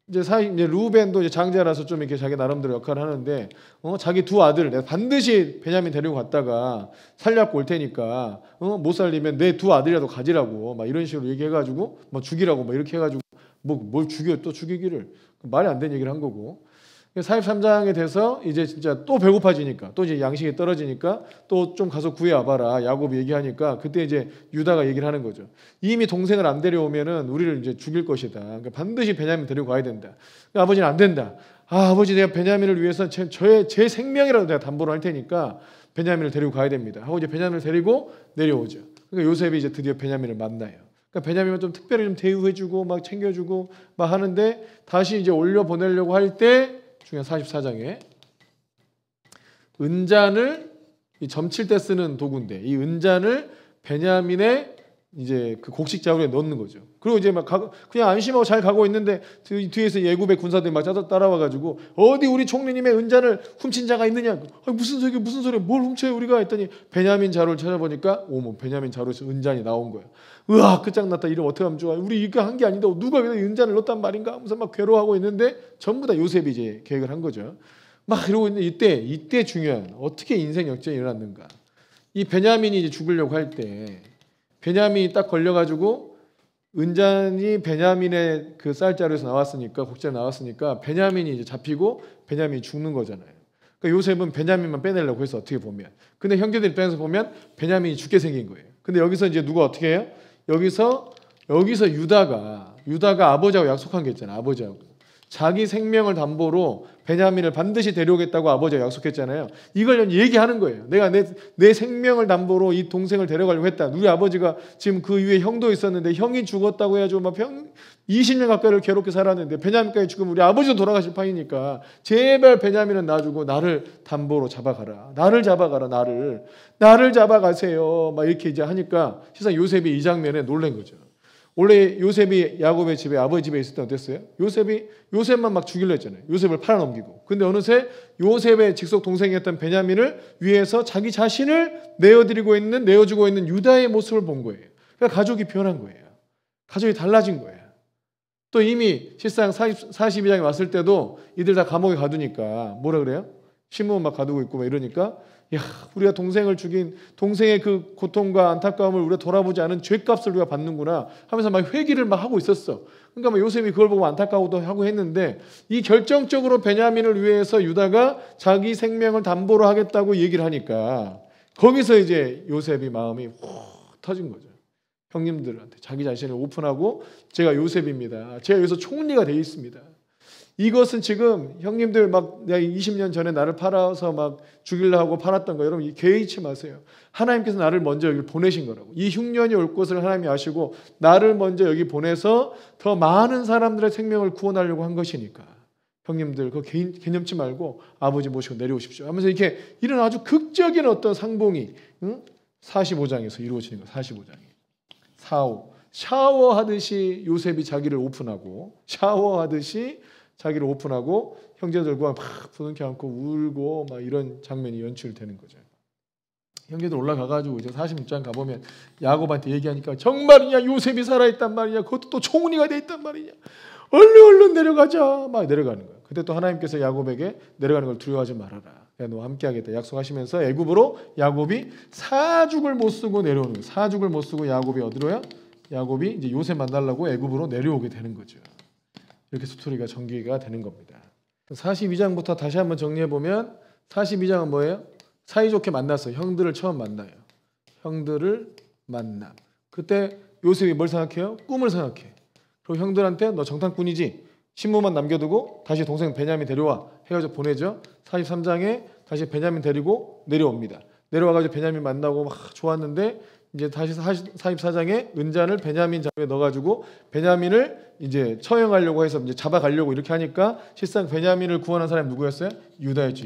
이제 루벤도 이제 장자라서 좀 이렇게 자기 나름대로 역할을 하는데 자기 두 아들 내가 반드시 베냐민 데리고 갔다가 살려고 올 테니까 못 살리면 내 두 아들이라도 가지라고 막 이런 식으로 얘기해가지고 막 죽이라고 막 이렇게 해가지고 뭘 죽여 또 죽이기를 말이 안 되는 얘기를 한 거고. 43장에 돼서 이제 진짜 또 배고파지니까 또 이제 양식이 떨어지니까 또 좀 가서 구해와봐라 야곱이 얘기하니까 그때 이제 유다가 얘기를 하는 거죠. 이미 동생을 안 데려오면은 우리를 이제 죽일 것이다. 그러니까 반드시 베냐민 데리고 가야 된다. 그러니까 아버지는 안 된다. 아버지 내가 베냐민을 위해서 제 생명이라도 내가 담보로 할 테니까 베냐민을 데리고 가야 됩니다. 하고 이제 베냐민을 데리고 내려오죠. 그러니까 요셉이 이제 드디어 베냐민을 만나요. 그러니까 베냐민은 좀 특별히 좀 대우해주고 막 챙겨주고 막 하는데 다시 이제 올려 보내려고 할 때 중요한 44장에 은잔을 점칠 때 쓰는 도구인데 이 은잔을 베냐민의 이제 그 곡식 자루에 넣는 거죠. 그리고 이제 막 그냥 안심하고 잘 가고 있는데 뒤에서 예굽의 군사들이 막 따라와가지고 어디 우리 총리님의 은잔을 훔친 자가 있느냐? 무슨 소리야? 뭘 훔쳐요 우리가? 했더니 베냐민 자루를 찾아보니까 베냐민 자루에서 은잔이 나온 거예요. 으아 끝장났다. 이러면 어떻게 하면 좋아? 우리 이거 한 게 아닌데 누가 왜 은잔을 넣었단 말인가? 하면서 막 괴로워하고 있는데 전부 다 요셉이 이제 계획을 한 거죠. 막 이러고 있는데 이때 중요한 어떻게 인생 역전이 일어났는가? 이 베냐민이 이제 죽으려고 할 때 베냐민이 딱 걸려가지고 은잔이 베냐민의 그 쌀자루에서 나왔으니까 곡자에 나왔으니까 베냐민이 이제 잡히고 베냐민이 죽는 거잖아요. 그러니까 요셉은 베냐민만 빼내려고 해서 어떻게 보면. 근데 형제들 입장에서 보면 베냐민이 죽게 생긴 거예요. 근데 여기서 이제 누가 어떻게 해요? 여기서 유다가 아버지하고 약속한 게 있잖아요. 아버지하고. 자기 생명을 담보로 베냐민을 반드시 데려오겠다고 아버지가 약속했잖아요. 이걸 얘기하는 거예요. 내가 내 생명을 담보로 이 동생을 데려가려고 했다. 우리 아버지가 지금 그 위에 형도 있었는데 형이 죽었다고 해가지고 막 20년 가까이를 괴롭게 살았는데 베냐민까지 죽으면 우리 아버지도 돌아가실 판이니까 제발 베냐민은 놔주고 나를 담보로 잡아가라. 나를 잡아가세요. 막 이렇게 이제 하니까 실상 요셉이 이 장면에 놀란 거죠. 원래 요셉이 야곱의 집에 아버지 집에 있을 때 어땠어요? 요셉만 막 죽이려 했잖아요. 요셉을 팔아넘기고. 근데 어느새 요셉의 직속 동생이었던 베냐민을 위해서 자기 자신을 내어주고 있는 유다의 모습을 본 거예요. 그러니까 가족이 변한 거예요. 가족이 달라진 거예요. 또 이미 실상 42장에 왔을 때도 이들 다 감옥에 가두니까 뭐라 그래요? 신문 막 가두고 있고 막 이러니까 야, 우리가 동생을 죽인 동생의 그 고통과 안타까움을 우리가 돌아보지 않은 죄값을 우리가 받는구나 하면서 막 회개를 막 하고 있었어. 그러니까 막 요셉이 그걸 보고 안타까워도 하고 했는데 이 결정적으로 베냐민을 위해서 유다가 자기 생명을 담보로 하겠다고 얘기를 하니까 거기서 이제 요셉이 마음이 훅 터진 거죠. 형님들한테 자기 자신을 오픈하고 제가 요셉입니다. 제가 여기서 총리가 되어 있습니다. 이것은 지금 형님들 막 내가 20년 전에 나를 팔아서 막 죽이려 하고 팔았던 거 여러분 개의치 마세요. 하나님께서 나를 먼저 여기 보내신 거라고. 이 흉년이 올 것을 하나님이 아시고 나를 먼저 여기 보내서 더 많은 사람들의 생명을 구원하려고 한 것이니까 형님들 그거 개념치 말고 아버지 모시고 내려오십시오 하면서 이렇게 이런 아주 극적인 어떤 상봉이 45장에서 이루어지는 거예요. 45장에 샤워하듯이 요셉이 자기를 오픈하고 형제들과 막 부둥켜 안고 울고 막 이런 장면이 연출되는 거죠. 형제들 올라가가지고 이제 46장 가보면 야곱한테 얘기하니까 정말이냐 요셉이 살아있단 말이냐 그것도 또 총리가 돼 있단 말이냐 얼른 내려가자 막 내려가는 거예요. 그때 또 하나님께서 야곱에게 내려가는 걸 두려워하지 말아라. 내가 너와 함께하겠다 약속하시면서 애굽으로 야곱이 사죽을 못 쓰고 내려오는 거예요. 사죽을 못 쓰고 야곱이 어디로요? 야곱이 이제 요셉 만나려고 애굽으로 내려오게 되는 거죠. 이렇게 스토리가 전개가 되는 겁니다. 42장부터 다시 한번 정리해보면 42장은 뭐예요? 사이좋게 만났어요. 형들을 처음 만나요. 형들을 만남. 그때 요셉이 뭘 생각해요? 꿈을 생각해. 그리고 형들한테 너 정탐꾼이지? 신문만 남겨두고 다시 동생 베냐민 데려와 해가지고 보내죠. 43장에 다시 베냐민 데리고 내려옵니다. 내려와가지고 베냐민 만나고 막 좋았는데 이제 다시 44장에 은잔을 베냐민 자루에 넣어가지고 베냐민을 이제 처형하려고 해서 이제 잡아가려고 이렇게 하니까 실상 베냐민을 구원한 사람이 누구였어요? 유다였죠.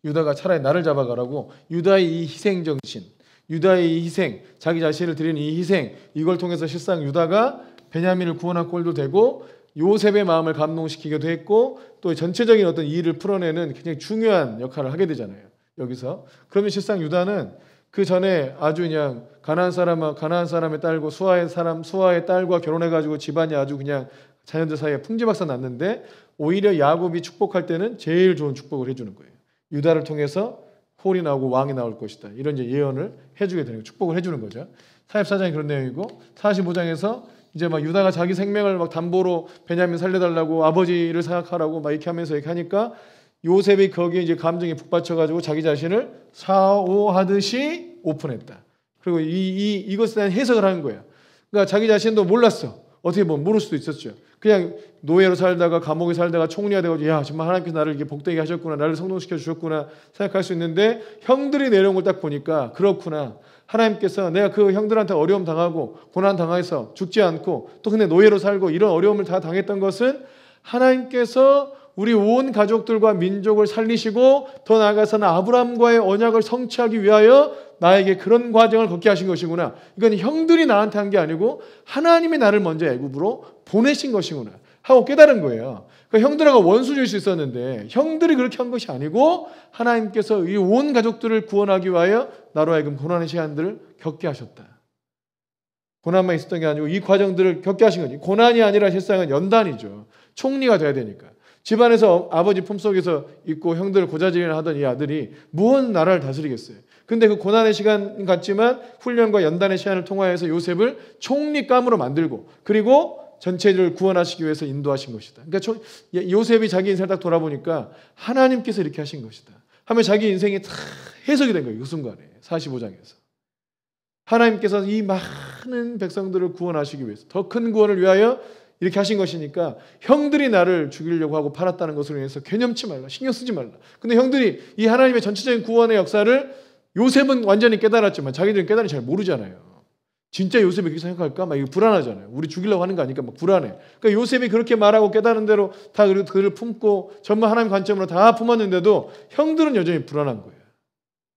유다가 차라리 나를 잡아가라고 유다의 이 희생 정신, 유다의 이 희생, 자기 자신을 드리는 이 희생 이걸 통해서 실상 유다가 베냐민을 구원한 꼴도 되고 요셉의 마음을 감동시키기도 했고 또 전체적인 어떤 일을 풀어내는 굉장히 중요한 역할을 하게 되잖아요. 여기서 그러면 실상 유다는 그 전에 아주 그냥 가나안 사람의 딸고 수아의 딸과 결혼해가지고 집안이 아주 그냥 자녀들 사이에 풍지박산 났는데 오히려 야곱이 축복할 때는 제일 좋은 축복을 해주는 거예요. 유다를 통해서 홀이 나오고 왕이 나올 것이다. 이런 이제 예언을 해주게 되는 거예요. 축복을 해주는 거죠. 44장이 그런 내용이고 45장에서 이제 막 유다가 자기 생명을 막 담보로 베냐민 살려달라고 아버지를 생각하라고 막 이렇게 하면서 이렇게 하니까 요셉이 거기에 이제 감정이 북받쳐가지고 자기 자신을 샤워하듯이 오픈했다. 그리고 이것에 대한 해석을 하는 거예요. 그러니까 자기 자신도 몰랐어. 어떻게 보면 모를 수도 있었죠. 그냥 노예로 살다가 감옥에 살다가 총리가 되고 야 정말 하나님께서 나를 이렇게 복되게 하셨구나. 나를 성공시켜 주셨구나 생각할 수 있는데 형들이 내려온 걸 딱 보니까 그렇구나. 하나님께서 내가 그 형들한테 어려움 당하고 고난 당해서 죽지 않고 또 근데 노예로 살고 이런 어려움을 다 당했던 것은 하나님께서 우리 온 가족들과 민족을 살리시고 더 나아가서는 아브라함과의 언약을 성취하기 위하여 나에게 그런 과정을 겪게 하신 것이구나. 이건 형들이 나한테 한 게 아니고 하나님이 나를 먼저 애굽으로 보내신 것이구나 하고 깨달은 거예요. 그러니까 형들하고 원수질 수 있었는데 형들이 그렇게 한 것이 아니고 하나님께서 이 온 가족들을 구원하기 위하여 나로 하여금 고난의 시간들을 겪게 하셨다. 고난만 있었던 게 아니고 이 과정들을 겪게 하신 거지. 고난이 아니라 실상은 연단이죠. 총리가 돼야 되니까. 집안에서 아버지 품속에서 있고 형들을 고자질이나 하던 이 아들이 무언 나라를 다스리겠어요. 근데 그 고난의 시간 같지만 훈련과 연단의 시간을 통하여서 요셉을 총리감으로 만들고 그리고 전체를 구원하시기 위해서 인도하신 것이다. 그러니까 요셉이 자기 인생을 딱 돌아보니까 하나님께서 이렇게 하신 것이다. 하면 자기 인생이 다 해석이 된 거예요. 그 순간에 45장에서. 하나님께서 이 많은 백성들을 구원하시기 위해서 더 큰 구원을 위하여 이렇게 하신 것이니까 형들이 나를 죽이려고 하고 팔았다는 것으로 인해서 개념치 말라. 신경 쓰지 말라. 근데 형들이 이 하나님의 전체적인 구원의 역사를 요셉은 완전히 깨달았지만 자기들은 깨달이 잘 모르잖아요. 진짜 요셉이 그렇게 생각할까? 막 이거 불안하잖아요. 우리 죽이려고 하는 거 아니까 막 불안해. 그러니까 요셉이 그렇게 말하고 깨달은 대로 다 그를 품고 전부 하나님 관점으로 다 품었는데도 형들은 여전히 불안한 거예요.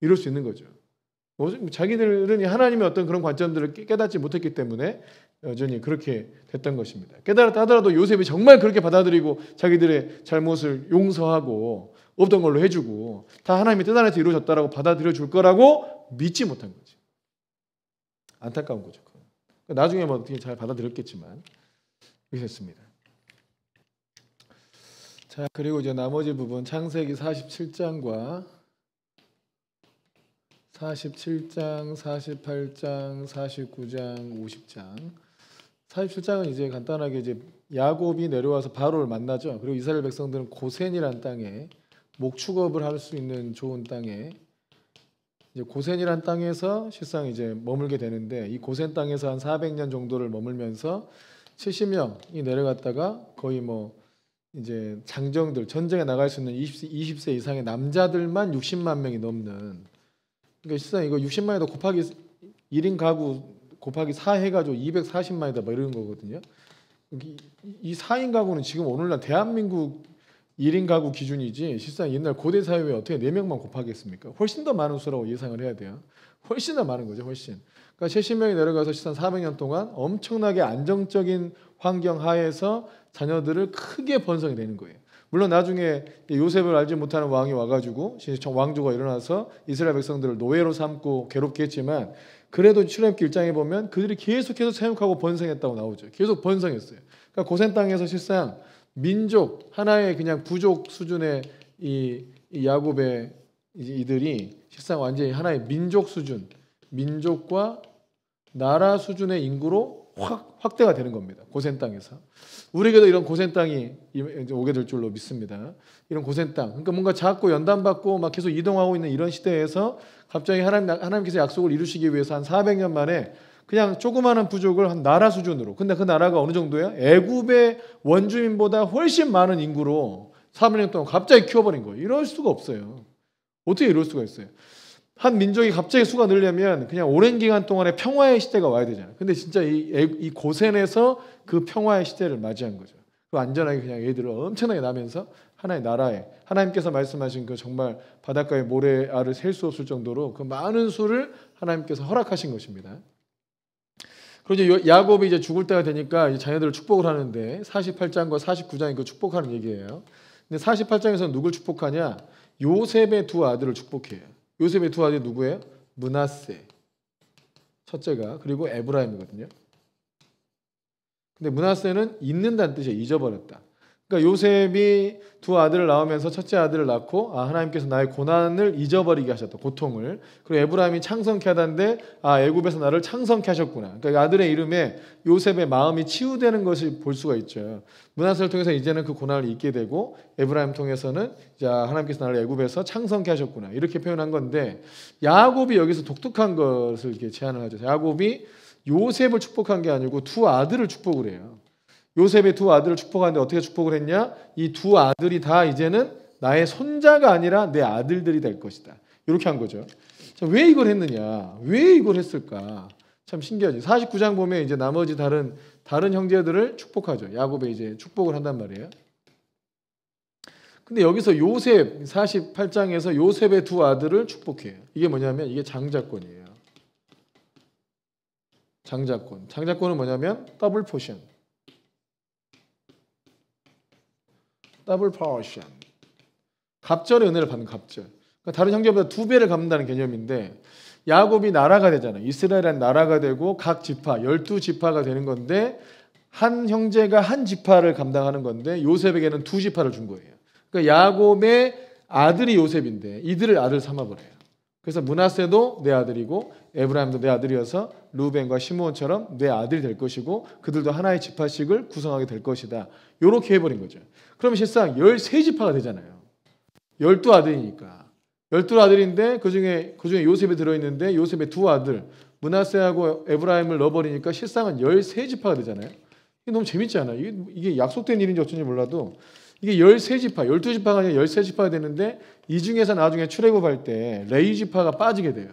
이럴 수 있는 거죠. 자기들은 하나님의 어떤 그런 관점들을 깨닫지 못했기 때문에 여전히 그렇게 됐던 것입니다. 깨달았다 하더라도 요셉이 정말 그렇게 받아들이고 자기들의 잘못을 용서하고 없던 걸로 해주고 다 하나님의 뜻 안에서 이루어졌다라고 받아들여 줄 거라고 믿지 못한 거지. 안타까운 거죠. 나중에 뭐 어떻게 잘 받아들였겠지만 이렇게 됐습니다. 자, 그리고 이제 나머지 부분 창세기 47장과 47장, 48장, 49장, 50장. 47장은 이제 간단하게 이제 야곱이 내려와서 바로를 만나죠. 그리고 이스라엘 백성들은 고센이란 땅에 목축업을 할 수 있는 좋은 땅에 이제 고센이란 땅에서 실상 이제 머물게 되는데 이 고센 땅에서 한 400년 정도를 머물면서 70명이 내려갔다가 거의 뭐 이제 장정들 전쟁에 나갈 수 있는 20세 이상의 남자들만 60만 명이 넘는 그러니까 실상 이거 60만에도 곱하기 1인 가구 곱하기 4 해가지고 240만이다 뭐 이런 거거든요. 이 4인 가구는 지금 오늘날 대한민국 1인 가구 기준이지 실상 옛날 고대 사회에 어떻게 4명만 곱하겠습니까? 훨씬 더 많은 수라고 예상을 해야 돼요. 훨씬 더 많은 거죠. 훨씬. 그러니까 70명이 내려가서 실상 400년 동안 엄청나게 안정적인 환경 하에서 자녀들을 크게 번성이 되는 거예요. 물론 나중에 요셉을 알지 못하는 왕이 와가지고 왕조가 일어나서 이스라엘 백성들을 노예로 삼고 괴롭게 했지만 그래도 출애굽기 1장에 보면 그들이 계속해서 생육하고 번성했다고 나오죠. 계속 번성했어요. 그러니까 고센 땅에서 실상 민족 하나의 그냥 부족 수준의 이 야곱의 이들이 실상 완전히 하나의 민족 수준, 민족과 나라 수준의 인구로 확대가 되는 겁니다. 고센 땅에서. 우리에게도 이런 고센 땅이 오게 될 줄로 믿습니다. 이런 고센 땅, 그러니까 뭔가 작고 연단받고 막 계속 이동하고 있는 이런 시대에서 갑자기 하나님께서 약속을 이루시기 위해서 한 400년 만에 그냥 조그마한 부족을 한 나라 수준으로. 근데 그 나라가 어느 정도예요? 애굽의 원주민보다 훨씬 많은 인구로 400년 동안 갑자기 키워버린 거예요. 이럴 수가 없어요. 어떻게 이럴 수가 있어요? 한 민족이 갑자기 수가 늘려면 그냥 오랜 기간 동안의 평화의 시대가 와야 되잖아요. 근데 진짜 이 고센에서 그 평화의 시대를 맞이한 거죠. 그 안전하게 그냥 애들을 엄청나게 나면서 하나의 나라에 하나님께서 말씀하신 그 정말 바닷가의 모래알을 셀 수 없을 정도로 그 많은 수를 하나님께서 허락하신 것입니다. 그리고 이제 야곱이 이제 죽을 때가 되니까 이제 자녀들을 축복을 하는데 48장과 49장이 그 축복하는 얘기예요. 근데 48장에서는 누굴 축복하냐? 요셉의 두 아들을 축복해요. 요셉의 두 아들이 누구예요? 므낫세 첫째가 그리고 에브라임이거든요. 근데 므낫세는 잊는다는 뜻이에요. 잊어버렸다. 그러니까 요셉이 두 아들을 낳으면서 첫째 아들을 낳고 하나님께서 나의 고난을 잊어버리게 하셨다. 고통을. 그리고 에브라임이 창성케 하다는데 애굽에서 나를 창성케 하셨구나. 그러니까 아들의 이름에 요셉의 마음이 치유되는 것을 볼 수가 있죠. 므낫세를 통해서 이제는 그 고난을 잊게 되고 에브라임 통해서는 하나님께서 나를 애굽에서 창성케 하셨구나. 이렇게 표현한 건데 야곱이 여기서 독특한 것을 이렇게 제안을 하죠. 야곱이 요셉을 축복한 게 아니고 두 아들을 축복을 해요. 요셉의 두 아들을 축복하는데 어떻게 축복을 했냐? 이 두 아들이 다 이제는 나의 손자가 아니라 내 아들들이 될 것이다. 이렇게 한 거죠. 자, 왜 이걸 했느냐? 왜 이걸 했을까? 참 신기하지. 49장 보면 이제 나머지 다른 형제들을 축복하죠. 야곱에 이제 축복을 한단 말이에요. 근데 여기서 요셉 48장에서 요셉의 두 아들을 축복해요. 이게 뭐냐면 이게 장자권이에요. 장자권. 장자권은 뭐냐면 더블 포션. 더블 포션. 갑절의 은혜를 받는 갑절. 그러니까 다른 형제보다 2배를 갚는다는 개념인데 야곱이 나라가 되잖아요. 이스라엘은 나라가 되고 각 지파 12지파가 되는 건데 한 형제가 한 지파를 감당하는 건데 요셉에게는 2지파를 준 거예요. 그러니까 야곱의 아들이 요셉인데 이들을 아들 삼아버려요. 그래서 므낫세도 내 아들이고 에브라임도 내 아들이어서 루벤과 시므온처럼 내 아들이 될 것이고 그들도 하나의 지파씩을 구성하게 될 것이다. 이렇게 해버린 거죠. 그러면 실상 13지파가 되잖아요. 12아들이니까. 12아들인데 그중에 요셉이 들어있는데 요셉의 두 아들 므낫세하고 에브라임을 넣어버리니까 실상은 13지파가 되잖아요. 이게 너무 재밌지 않아요? 이게 약속된 일인지 어쩐지 몰라도 이게 13지파, 12지파가 아니라 13지파가 되는데 이 중에서 나중에 출애굽할 때 레위지파가 빠지게 돼요.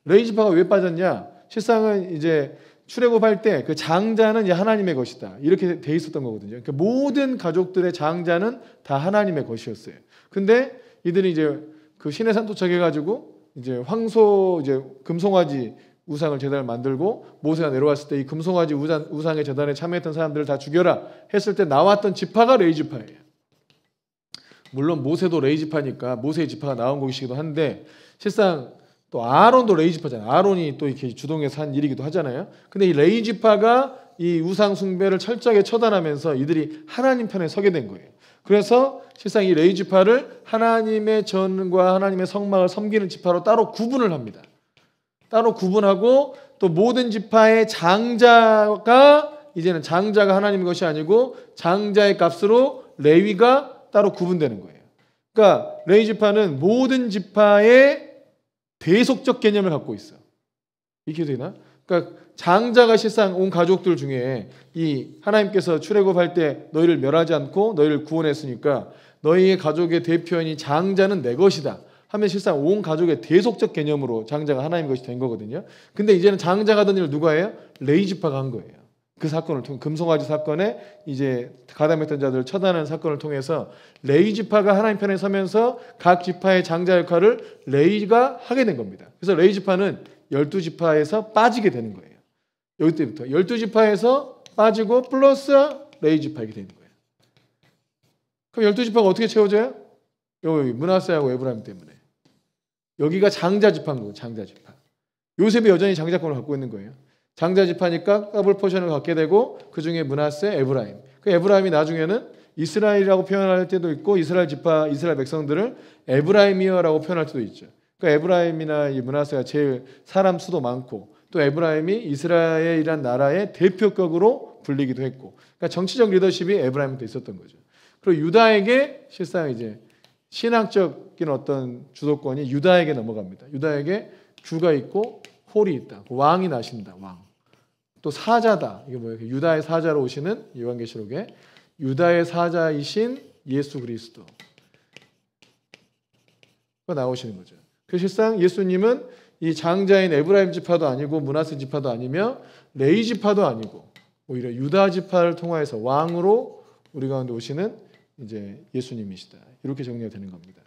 레위지파가 왜 빠졌냐? 실상은 이제 출애굽할 때 그 장자는 이제 하나님의 것이다. 이렇게 돼 있었던 거거든요. 그러니까 모든 가족들의 장자는 다 하나님의 것이었어요. 근데 이들이 이제 그 시내산 도착해가지고 이제 황소 이제 금송아지 우상을 제단을 만들고 모세가 내려왔을 때 이 금송아지 우상의 제단에 참여했던 사람들을 다 죽여라 했을 때 나왔던 지파가 레위 지파예요. 물론 모세도 레위 지파니까 모세의 지파가 나온 것이기도 한데 실상 또 아론도 레위 지파잖아요. 아론이 또 이렇게 주동해서 한 일이기도 하잖아요. 근데 이 레위 지파가 이 우상 숭배를 철저하게 처단하면서 이들이 하나님 편에 서게 된 거예요. 그래서 실상 이 레위 지파를 하나님의 전과 하나님의 성막을 섬기는 지파로 따로 구분을 합니다. 따로 구분하고 또 모든 지파의 장자가 이제는 장자가 하나님의 것이 아니고 장자의 값으로 레위가 따로 구분되는 거예요. 그러니까 레위 지파는 모든 지파의 대속적 개념을 갖고 있어. 이렇게 되나? 그러니까 장자가 실상 온 가족들 중에 이 하나님께서 출애굽할 때 너희를 멸하지 않고 너희를 구원했으니까 너희의 가족의 대표인이 장자는 내 것이다 하면 실상 온 가족의 대속적 개념으로 장자가 하나님의 것이 된 거거든요. 근데 이제는 장자가 된 일을 누가 해요? 레위 지파가 한 거예요. 그 사건을 통해 금송아지 사건에 이제 가담했던 자들을 처단하는 사건을 통해서 레위 지파가 하나님 편에 서면서 각 지파의 장자 역할을 레위가 하게 된 겁니다. 그래서 레위 지파는 12지파에서 빠지게 되는 거예요. 여기 때부터 12지파에서 빠지고 플러스 레위 지파 이렇게 되는 거예요. 그럼 12지파가 어떻게 채워져요? 여기 므낫세하고 에브라임 때문에. 여기가 장자 지파인 거예요. 장자 지파. 요셉이 여전히 장자권을 갖고 있는 거예요. 장자 지파니까 더블 포션을 갖게 되고 그중에 므낫세, 에브라임. 그 에브라임이 나중에는 이스라엘이라고 표현할 때도 있고 이스라엘 지파, 이스라엘 백성들을 에브라임이어라고 표현할 때도 있죠. 그러니까 에브라임이나 이 므낫세가 제일 사람 수도 많고 또 에브라임이 이스라엘이란 나라의 대표격으로 불리기도 했고 그러니까 정치적 리더십이 에브라임한테 있었던 거죠. 그리고 유다에게 실상 이제 신앙적인 어떤 주도권이 유다에게 넘어갑니다. 유다에게 주가 있고 홀이 있다. 왕이 나신다. 왕. 또 사자다. 이게 뭐예요? 유다의 사자로 오시는 요한계시록에 유다의 사자이신 예수 그리스도가 나오시는 거죠. 그 실상 예수님은 이 장자인 에브라임 지파도 아니고 므낫세 지파도 아니며 레위 지파도 아니고 오히려 유다 지파를 통하여서 왕으로 우리 가운데 오시는 이제 예수님이시다. 이렇게 정리가 되는 겁니다.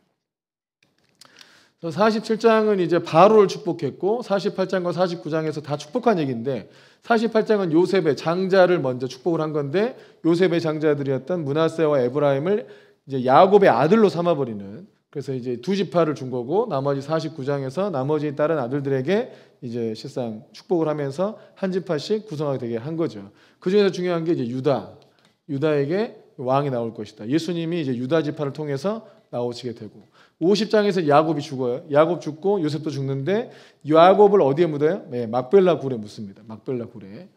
47장은 이제 바로를 축복했고 48장과 49장에서 다 축복한 얘기인데 48장은 요셉의 장자를 먼저 축복을 한 건데 요셉의 장자들이었던 므낫세와 에브라임을 이제 야곱의 아들로 삼아버리는 그래서 이제 두 지파를 준 거고 나머지 49장에서 나머지 다른 아들들에게 이제 실상 축복을 하면서 한 지파씩 구성하게 되게 한 거죠. 그 중에서 중요한 게 이제 유다에게 왕이 나올 것이다. 예수님이 이제 유다 지파를 통해서 나오시게 되고 50장에서 야곱이 죽어요. 야곱 죽고 요셉도 죽는데 야곱을 어디에 묻어요? 네, 막벨라 굴에 묻습니다. 막벨라 굴에.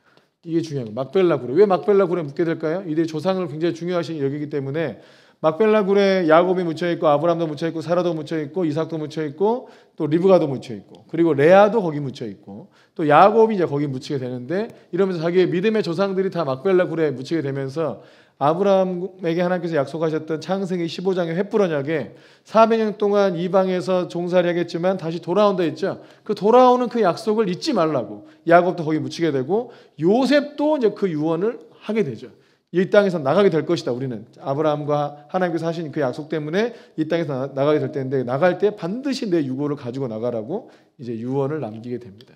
이게 중요한 거예요. 막벨라 굴에. 왜 막벨라 굴에 묻게 될까요? 이들의 조상을 굉장히 중요하신 여기기 때문에 막벨라 굴에 야곱이 묻혀 있고 아브라함도 묻혀 있고 사라도 묻혀 있고 이삭도 묻혀 있고 또 리브가도 묻혀 있고 그리고 레아도 거기 묻혀 있고 또 야곱이 이제 거기 묻히게 되는데 이러면서 자기의 믿음의 조상들이 다 막벨라 굴에 묻히게 되면서 아브라함에게 하나님께서 약속하셨던 창세기 15장의 횃불 언약에 400년 동안 이방에서 종살이 하겠지만 다시 돌아온다 했죠. 그 돌아오는 그 약속을 잊지 말라고 야곱도 거기 묻히게 되고 요셉도 이제 그 유언을 하게 되죠. 이 땅에서 나가게 될 것이다. 우리는 아브라함과 하나님께서 하신 그 약속 때문에 이 땅에서 나가게 될 텐데 나갈 때 반드시 내 유고를 가지고 나가라고 이제 유언을 남기게 됩니다.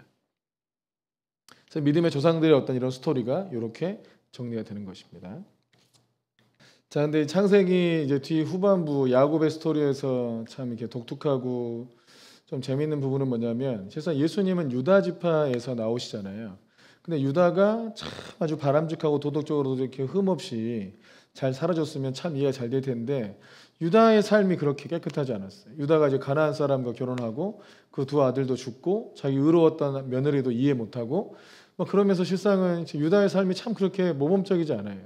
그래서 믿음의 조상들의 어떤 이런 스토리가 이렇게 정리가 되는 것입니다. 자, 근데 창세기 이제 뒤 후반부 야곱의 스토리에서 참 이렇게 독특하고 좀 재미있는 부분은 뭐냐면 실상 예수님은 유다 지파에서 나오시잖아요. 근데 유다가 참 아주 바람직하고 도덕적으로도 이렇게 흠없이 잘 살아줬으면 참 이해가 잘 될 텐데 유다의 삶이 그렇게 깨끗하지 않았어요. 유다가 이제 가나안 사람과 결혼하고 그 두 아들도 죽고 자기 의로웠던 며느리도 이해 못하고 그러면서 실상은 유다의 삶이 참 그렇게 모범적이지 않아요.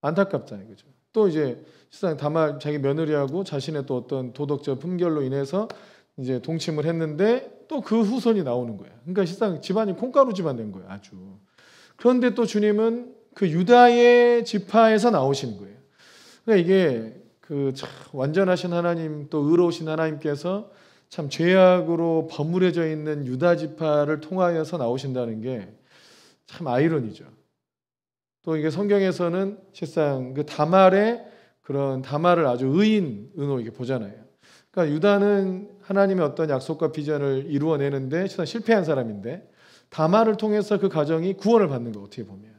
안타깝잖아요, 그죠? 또 이제 실상 다말 자기 며느리하고 자신의 또 어떤 도덕적 품결로 인해서 이제 동침을 했는데 또 그 후손이 나오는 거예요. 그러니까 실상 집안이 콩가루 집안 된 거예요. 아주. 그런데 또 주님은 그 유다의 지파에서 나오시는 거예요. 그러니까 이게 그 참 완전하신 하나님 또 의로우신 하나님께서 참 죄악으로 버무려져 있는 유다 지파를 통하여서 나오신다는 게 참 아이러니죠. 또 이게 성경에서는 실상 그 다말의 그런 다말을 아주 의인으로 이렇게 보잖아요. 그러니까 유다는 하나님의 어떤 약속과 비전을 이루어내는데 실상 실패한 사람인데 다말을 통해서 그 가정이 구원을 받는 거 어떻게 보면.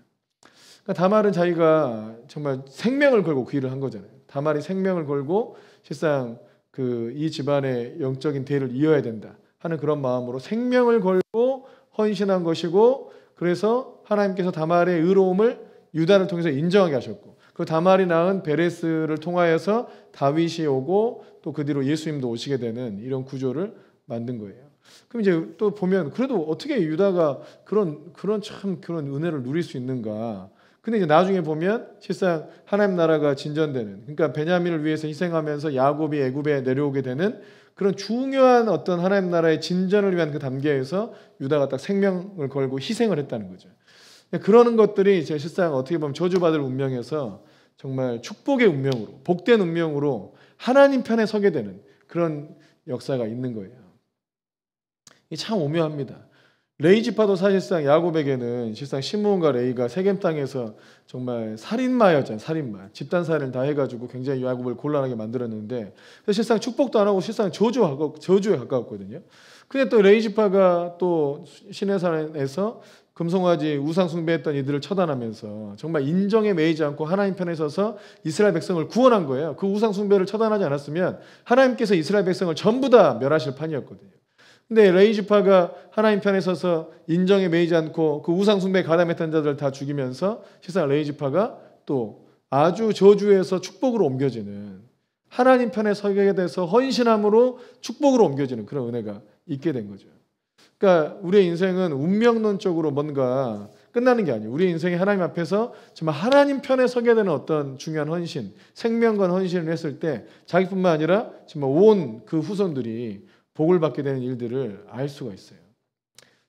그러니까 다말은 자기가 정말 생명을 걸고 그 일을 한 거잖아요. 다말이 생명을 걸고 실상 그 이 집안의 영적인 대를 이어야 된다 하는 그런 마음으로 생명을 걸고 헌신한 것이고, 그래서 하나님께서 다말의 의로움을 유다를 통해서 인정하게 하셨고, 그 다말이 낳은 베레스를 통하여서 다윗이 오고 또 그 뒤로 예수님도 오시게 되는 이런 구조를 만든 거예요. 그럼 이제 또 보면 그래도 어떻게 유다가 그런 은혜를 누릴 수 있는가? 근데 이제 나중에 보면 실상 하나님 나라가 진전되는, 그러니까 베냐민을 위해서 희생하면서 야곱이 애굽에 내려오게 되는 그런 중요한 어떤 하나님 나라의 진전을 위한 그 단계에서 유다가 딱 생명을 걸고 희생을 했다는 거죠. 그러는 것들이 이제 실상 어떻게 보면 저주받을 운명에서 정말 축복의 운명으로, 복된 운명으로 하나님 편에 서게 되는 그런 역사가 있는 거예요. 이게 참 오묘합니다. 레위 지파도 사실상 야곱에게는 실상 시므온과 레위가 세겜 땅에서 정말 살인마였잖아요. 살인마. 집단 살인을 다 해가지고 굉장히 야곱을 곤란하게 만들었는데 실상 축복도 안 하고 실상 저주에 가까웠거든요. 근데 또 레위 지파가 또 시내산에서 금송아지 우상 숭배했던 이들을 처단하면서 정말 인정에 매이지 않고 하나님 편에 서서 이스라엘 백성을 구원한 거예요. 그 우상 숭배를 처단하지 않았으면 하나님께서 이스라엘 백성을 전부 다 멸하실 판이었거든요. 근데 레위 지파가 하나님 편에 서서 인정에 매이지 않고 그 우상 숭배에 가담했던 자들을 다 죽이면서 실상 레위 지파가 또 아주 저주에서 축복으로 옮겨지는, 하나님 편에 서게 돼서 헌신함으로 축복으로 옮겨지는 그런 은혜가 있게 된 거죠. 그러니까 우리의 인생은 운명론적으로 뭔가 끝나는 게 아니에요. 우리의 인생이 하나님 앞에서 정말 하나님 편에 서게 되는 어떤 중요한 헌신, 생명과 헌신을 했을 때 자기뿐만 아니라 정말 온 그 후손들이 복을 받게 되는 일들을 알 수가 있어요.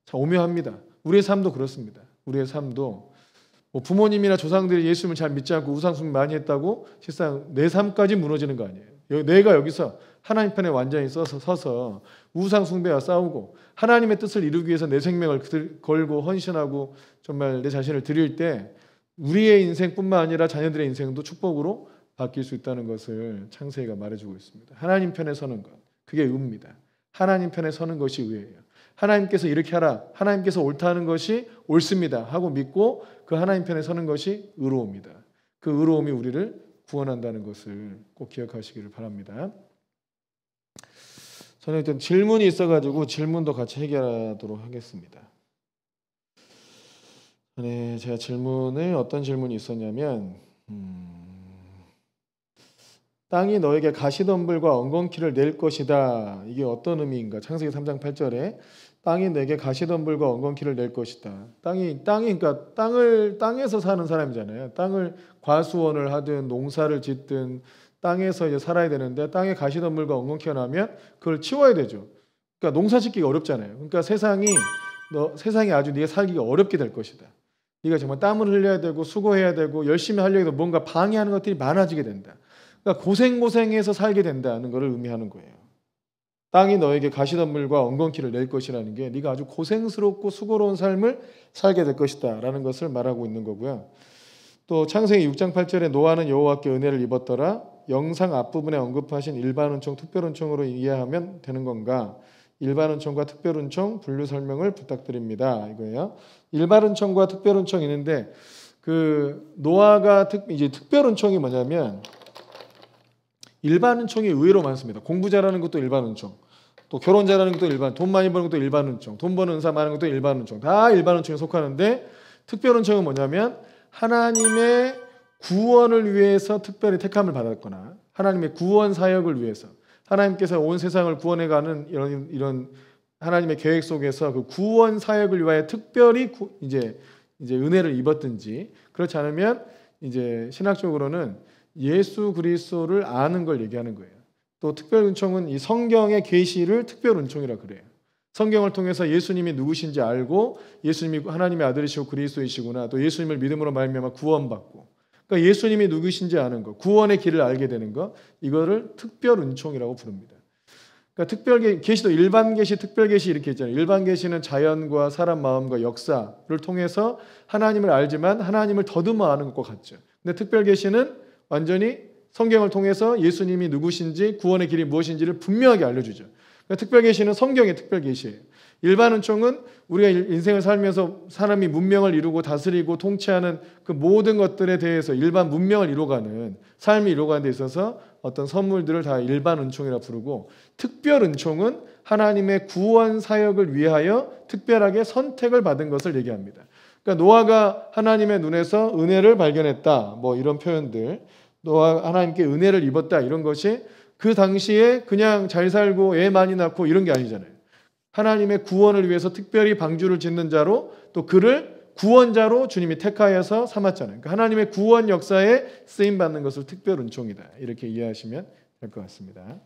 참 오묘합니다. 우리의 삶도 그렇습니다. 우리의 삶도 뭐 부모님이나 조상들이 예수님을 잘 믿지 않고 우상숭배 많이 했다고 실상 내 삶까지 무너지는 거 아니에요. 내가 여기서 하나님 편에 완전히 서서 우상숭배와 싸우고 하나님의 뜻을 이루기 위해서 내 생명을 걸고 헌신하고 정말 내 자신을 드릴 때 우리의 인생뿐만 아니라 자녀들의 인생도 축복으로 바뀔 수 있다는 것을 창세기가 말해주고 있습니다. 하나님 편에 서는 것, 그게 의입니다. 하나님 편에 서는 것이 의예요. 하나님께서 이렇게 하라, 하나님께서 옳다는 것이 옳습니다 하고 믿고 그 하나님 편에 서는 것이 의로움이다. 그 의로움이 우리를 구원한다는 것을 꼭 기억하시기를 바랍니다. 저는 일단 질문이 있어가지고 질문도 같이 해결하도록 하겠습니다. 네, 제가 어떤 질문이 있었냐면 땅이 너에게 가시덤불과 엉겅퀴를 낼 것이다. 이게 어떤 의미인가? 창세기 3장 8절에 땅이 내게 가시덤불과 엉겅퀴를 낼 것이다. 땅이 그러니까 땅에서 사는 사람이잖아요. 땅을 과수원을 하든 농사를 짓든 땅에서 이제 살아야 되는데 땅에 가시덤불과 엉겅퀴가 나면 그걸 치워야 되죠. 그러니까 농사 짓기가 어렵잖아요. 그러니까 세상이 아주 네가 살기가 어렵게 될 것이다. 네가 정말 땀을 흘려야 되고 수고해야 되고 열심히 하려고 해도 뭔가 방해하는 것들이 많아지게 된다. 그러니까 고생해서 살게 된다는 것을 의미하는 거예요. 땅이 너에게 가시덤불과 엉겅퀴를 낼 것이라는 게 네가 아주 고생스럽고 수고로운 삶을 살게 될 것이다 라는 것을 말하고 있는 거고요. 또 창세기 6장 8절에 노아는 여호와께 은혜를 입었더라. 영상 앞부분에 언급하신 일반은총, 특별은총으로 이해하면 되는 건가? 일반은총과 특별은총 분류 설명을 부탁드립니다. 이거예요. 일반은총과 특별은총이 있는데 그 노아가 이제 특별은총이 뭐냐면 일반은총이 의외로 많습니다. 공부 잘하는 것도 일반은총, 또 결혼 잘하는 것도 돈 많이 버는 것도 일반은총, 돈 버는 은사 많은 것도 일반은총, 다 일반은총에 속하는데 특별은총은 뭐냐면 하나님의 구원을 위해서 특별히 택함을 받았거나 하나님의 구원 사역을 위해서 하나님께서 온 세상을 구원해가는 이런 하나님의 계획 속에서 그 구원 사역을 위하여 특별히 이제 은혜를 입었든지, 그렇지 않으면 이제 신학적으로는 예수 그리스도를 아는 걸 얘기하는 거예요. 또 특별 은총은 이 성경의 계시를 특별 은총이라 그래요. 성경을 통해서 예수님이 누구신지 알고 예수님이 하나님의 아들이시고 그리스도이시구나. 또 예수님을 믿음으로 말미암아 구원받고. 그러니까 예수님이 누구신지 아는 거, 구원의 길을 알게 되는 거, 이거를 특별 은총이라고 부릅니다. 그러니까 특별 계시도 일반 계시, 특별 계시 이렇게 있잖아요. 일반 계시는 자연과 사람 마음과 역사를 통해서 하나님을 알지만 하나님을 더듬어 아는 것과 같죠. 근데 특별 계시는 완전히 성경을 통해서 예수님이 누구신지 구원의 길이 무엇인지를 분명하게 알려주죠. 그러니까 특별 계시는 성경의 특별 계시예요. 일반 은총은 우리가 인생을 살면서 사람이 문명을 이루고 다스리고 통치하는 그 모든 것들에 대해서 일반 문명을 이루어가는 삶이 이루어가는 데 있어서 어떤 선물들을 다 일반 은총이라 부르고, 특별 은총은 하나님의 구원 사역을 위하여 특별하게 선택을 받은 것을 얘기합니다. 그러니까 노아가 하나님의 눈에서 은혜를 발견했다, 뭐 이런 표현들, 노아가 하나님께 은혜를 입었다, 이런 것이 그 당시에 그냥 잘 살고 애 많이 낳고 이런 게 아니잖아요. 하나님의 구원을 위해서 특별히 방주를 짓는 자로, 또 그를 구원자로 주님이 택하여서 삼았잖아요. 그러니까 하나님의 구원 역사에 쓰임받는 것을 특별 은총이다, 이렇게 이해하시면 될 것 같습니다.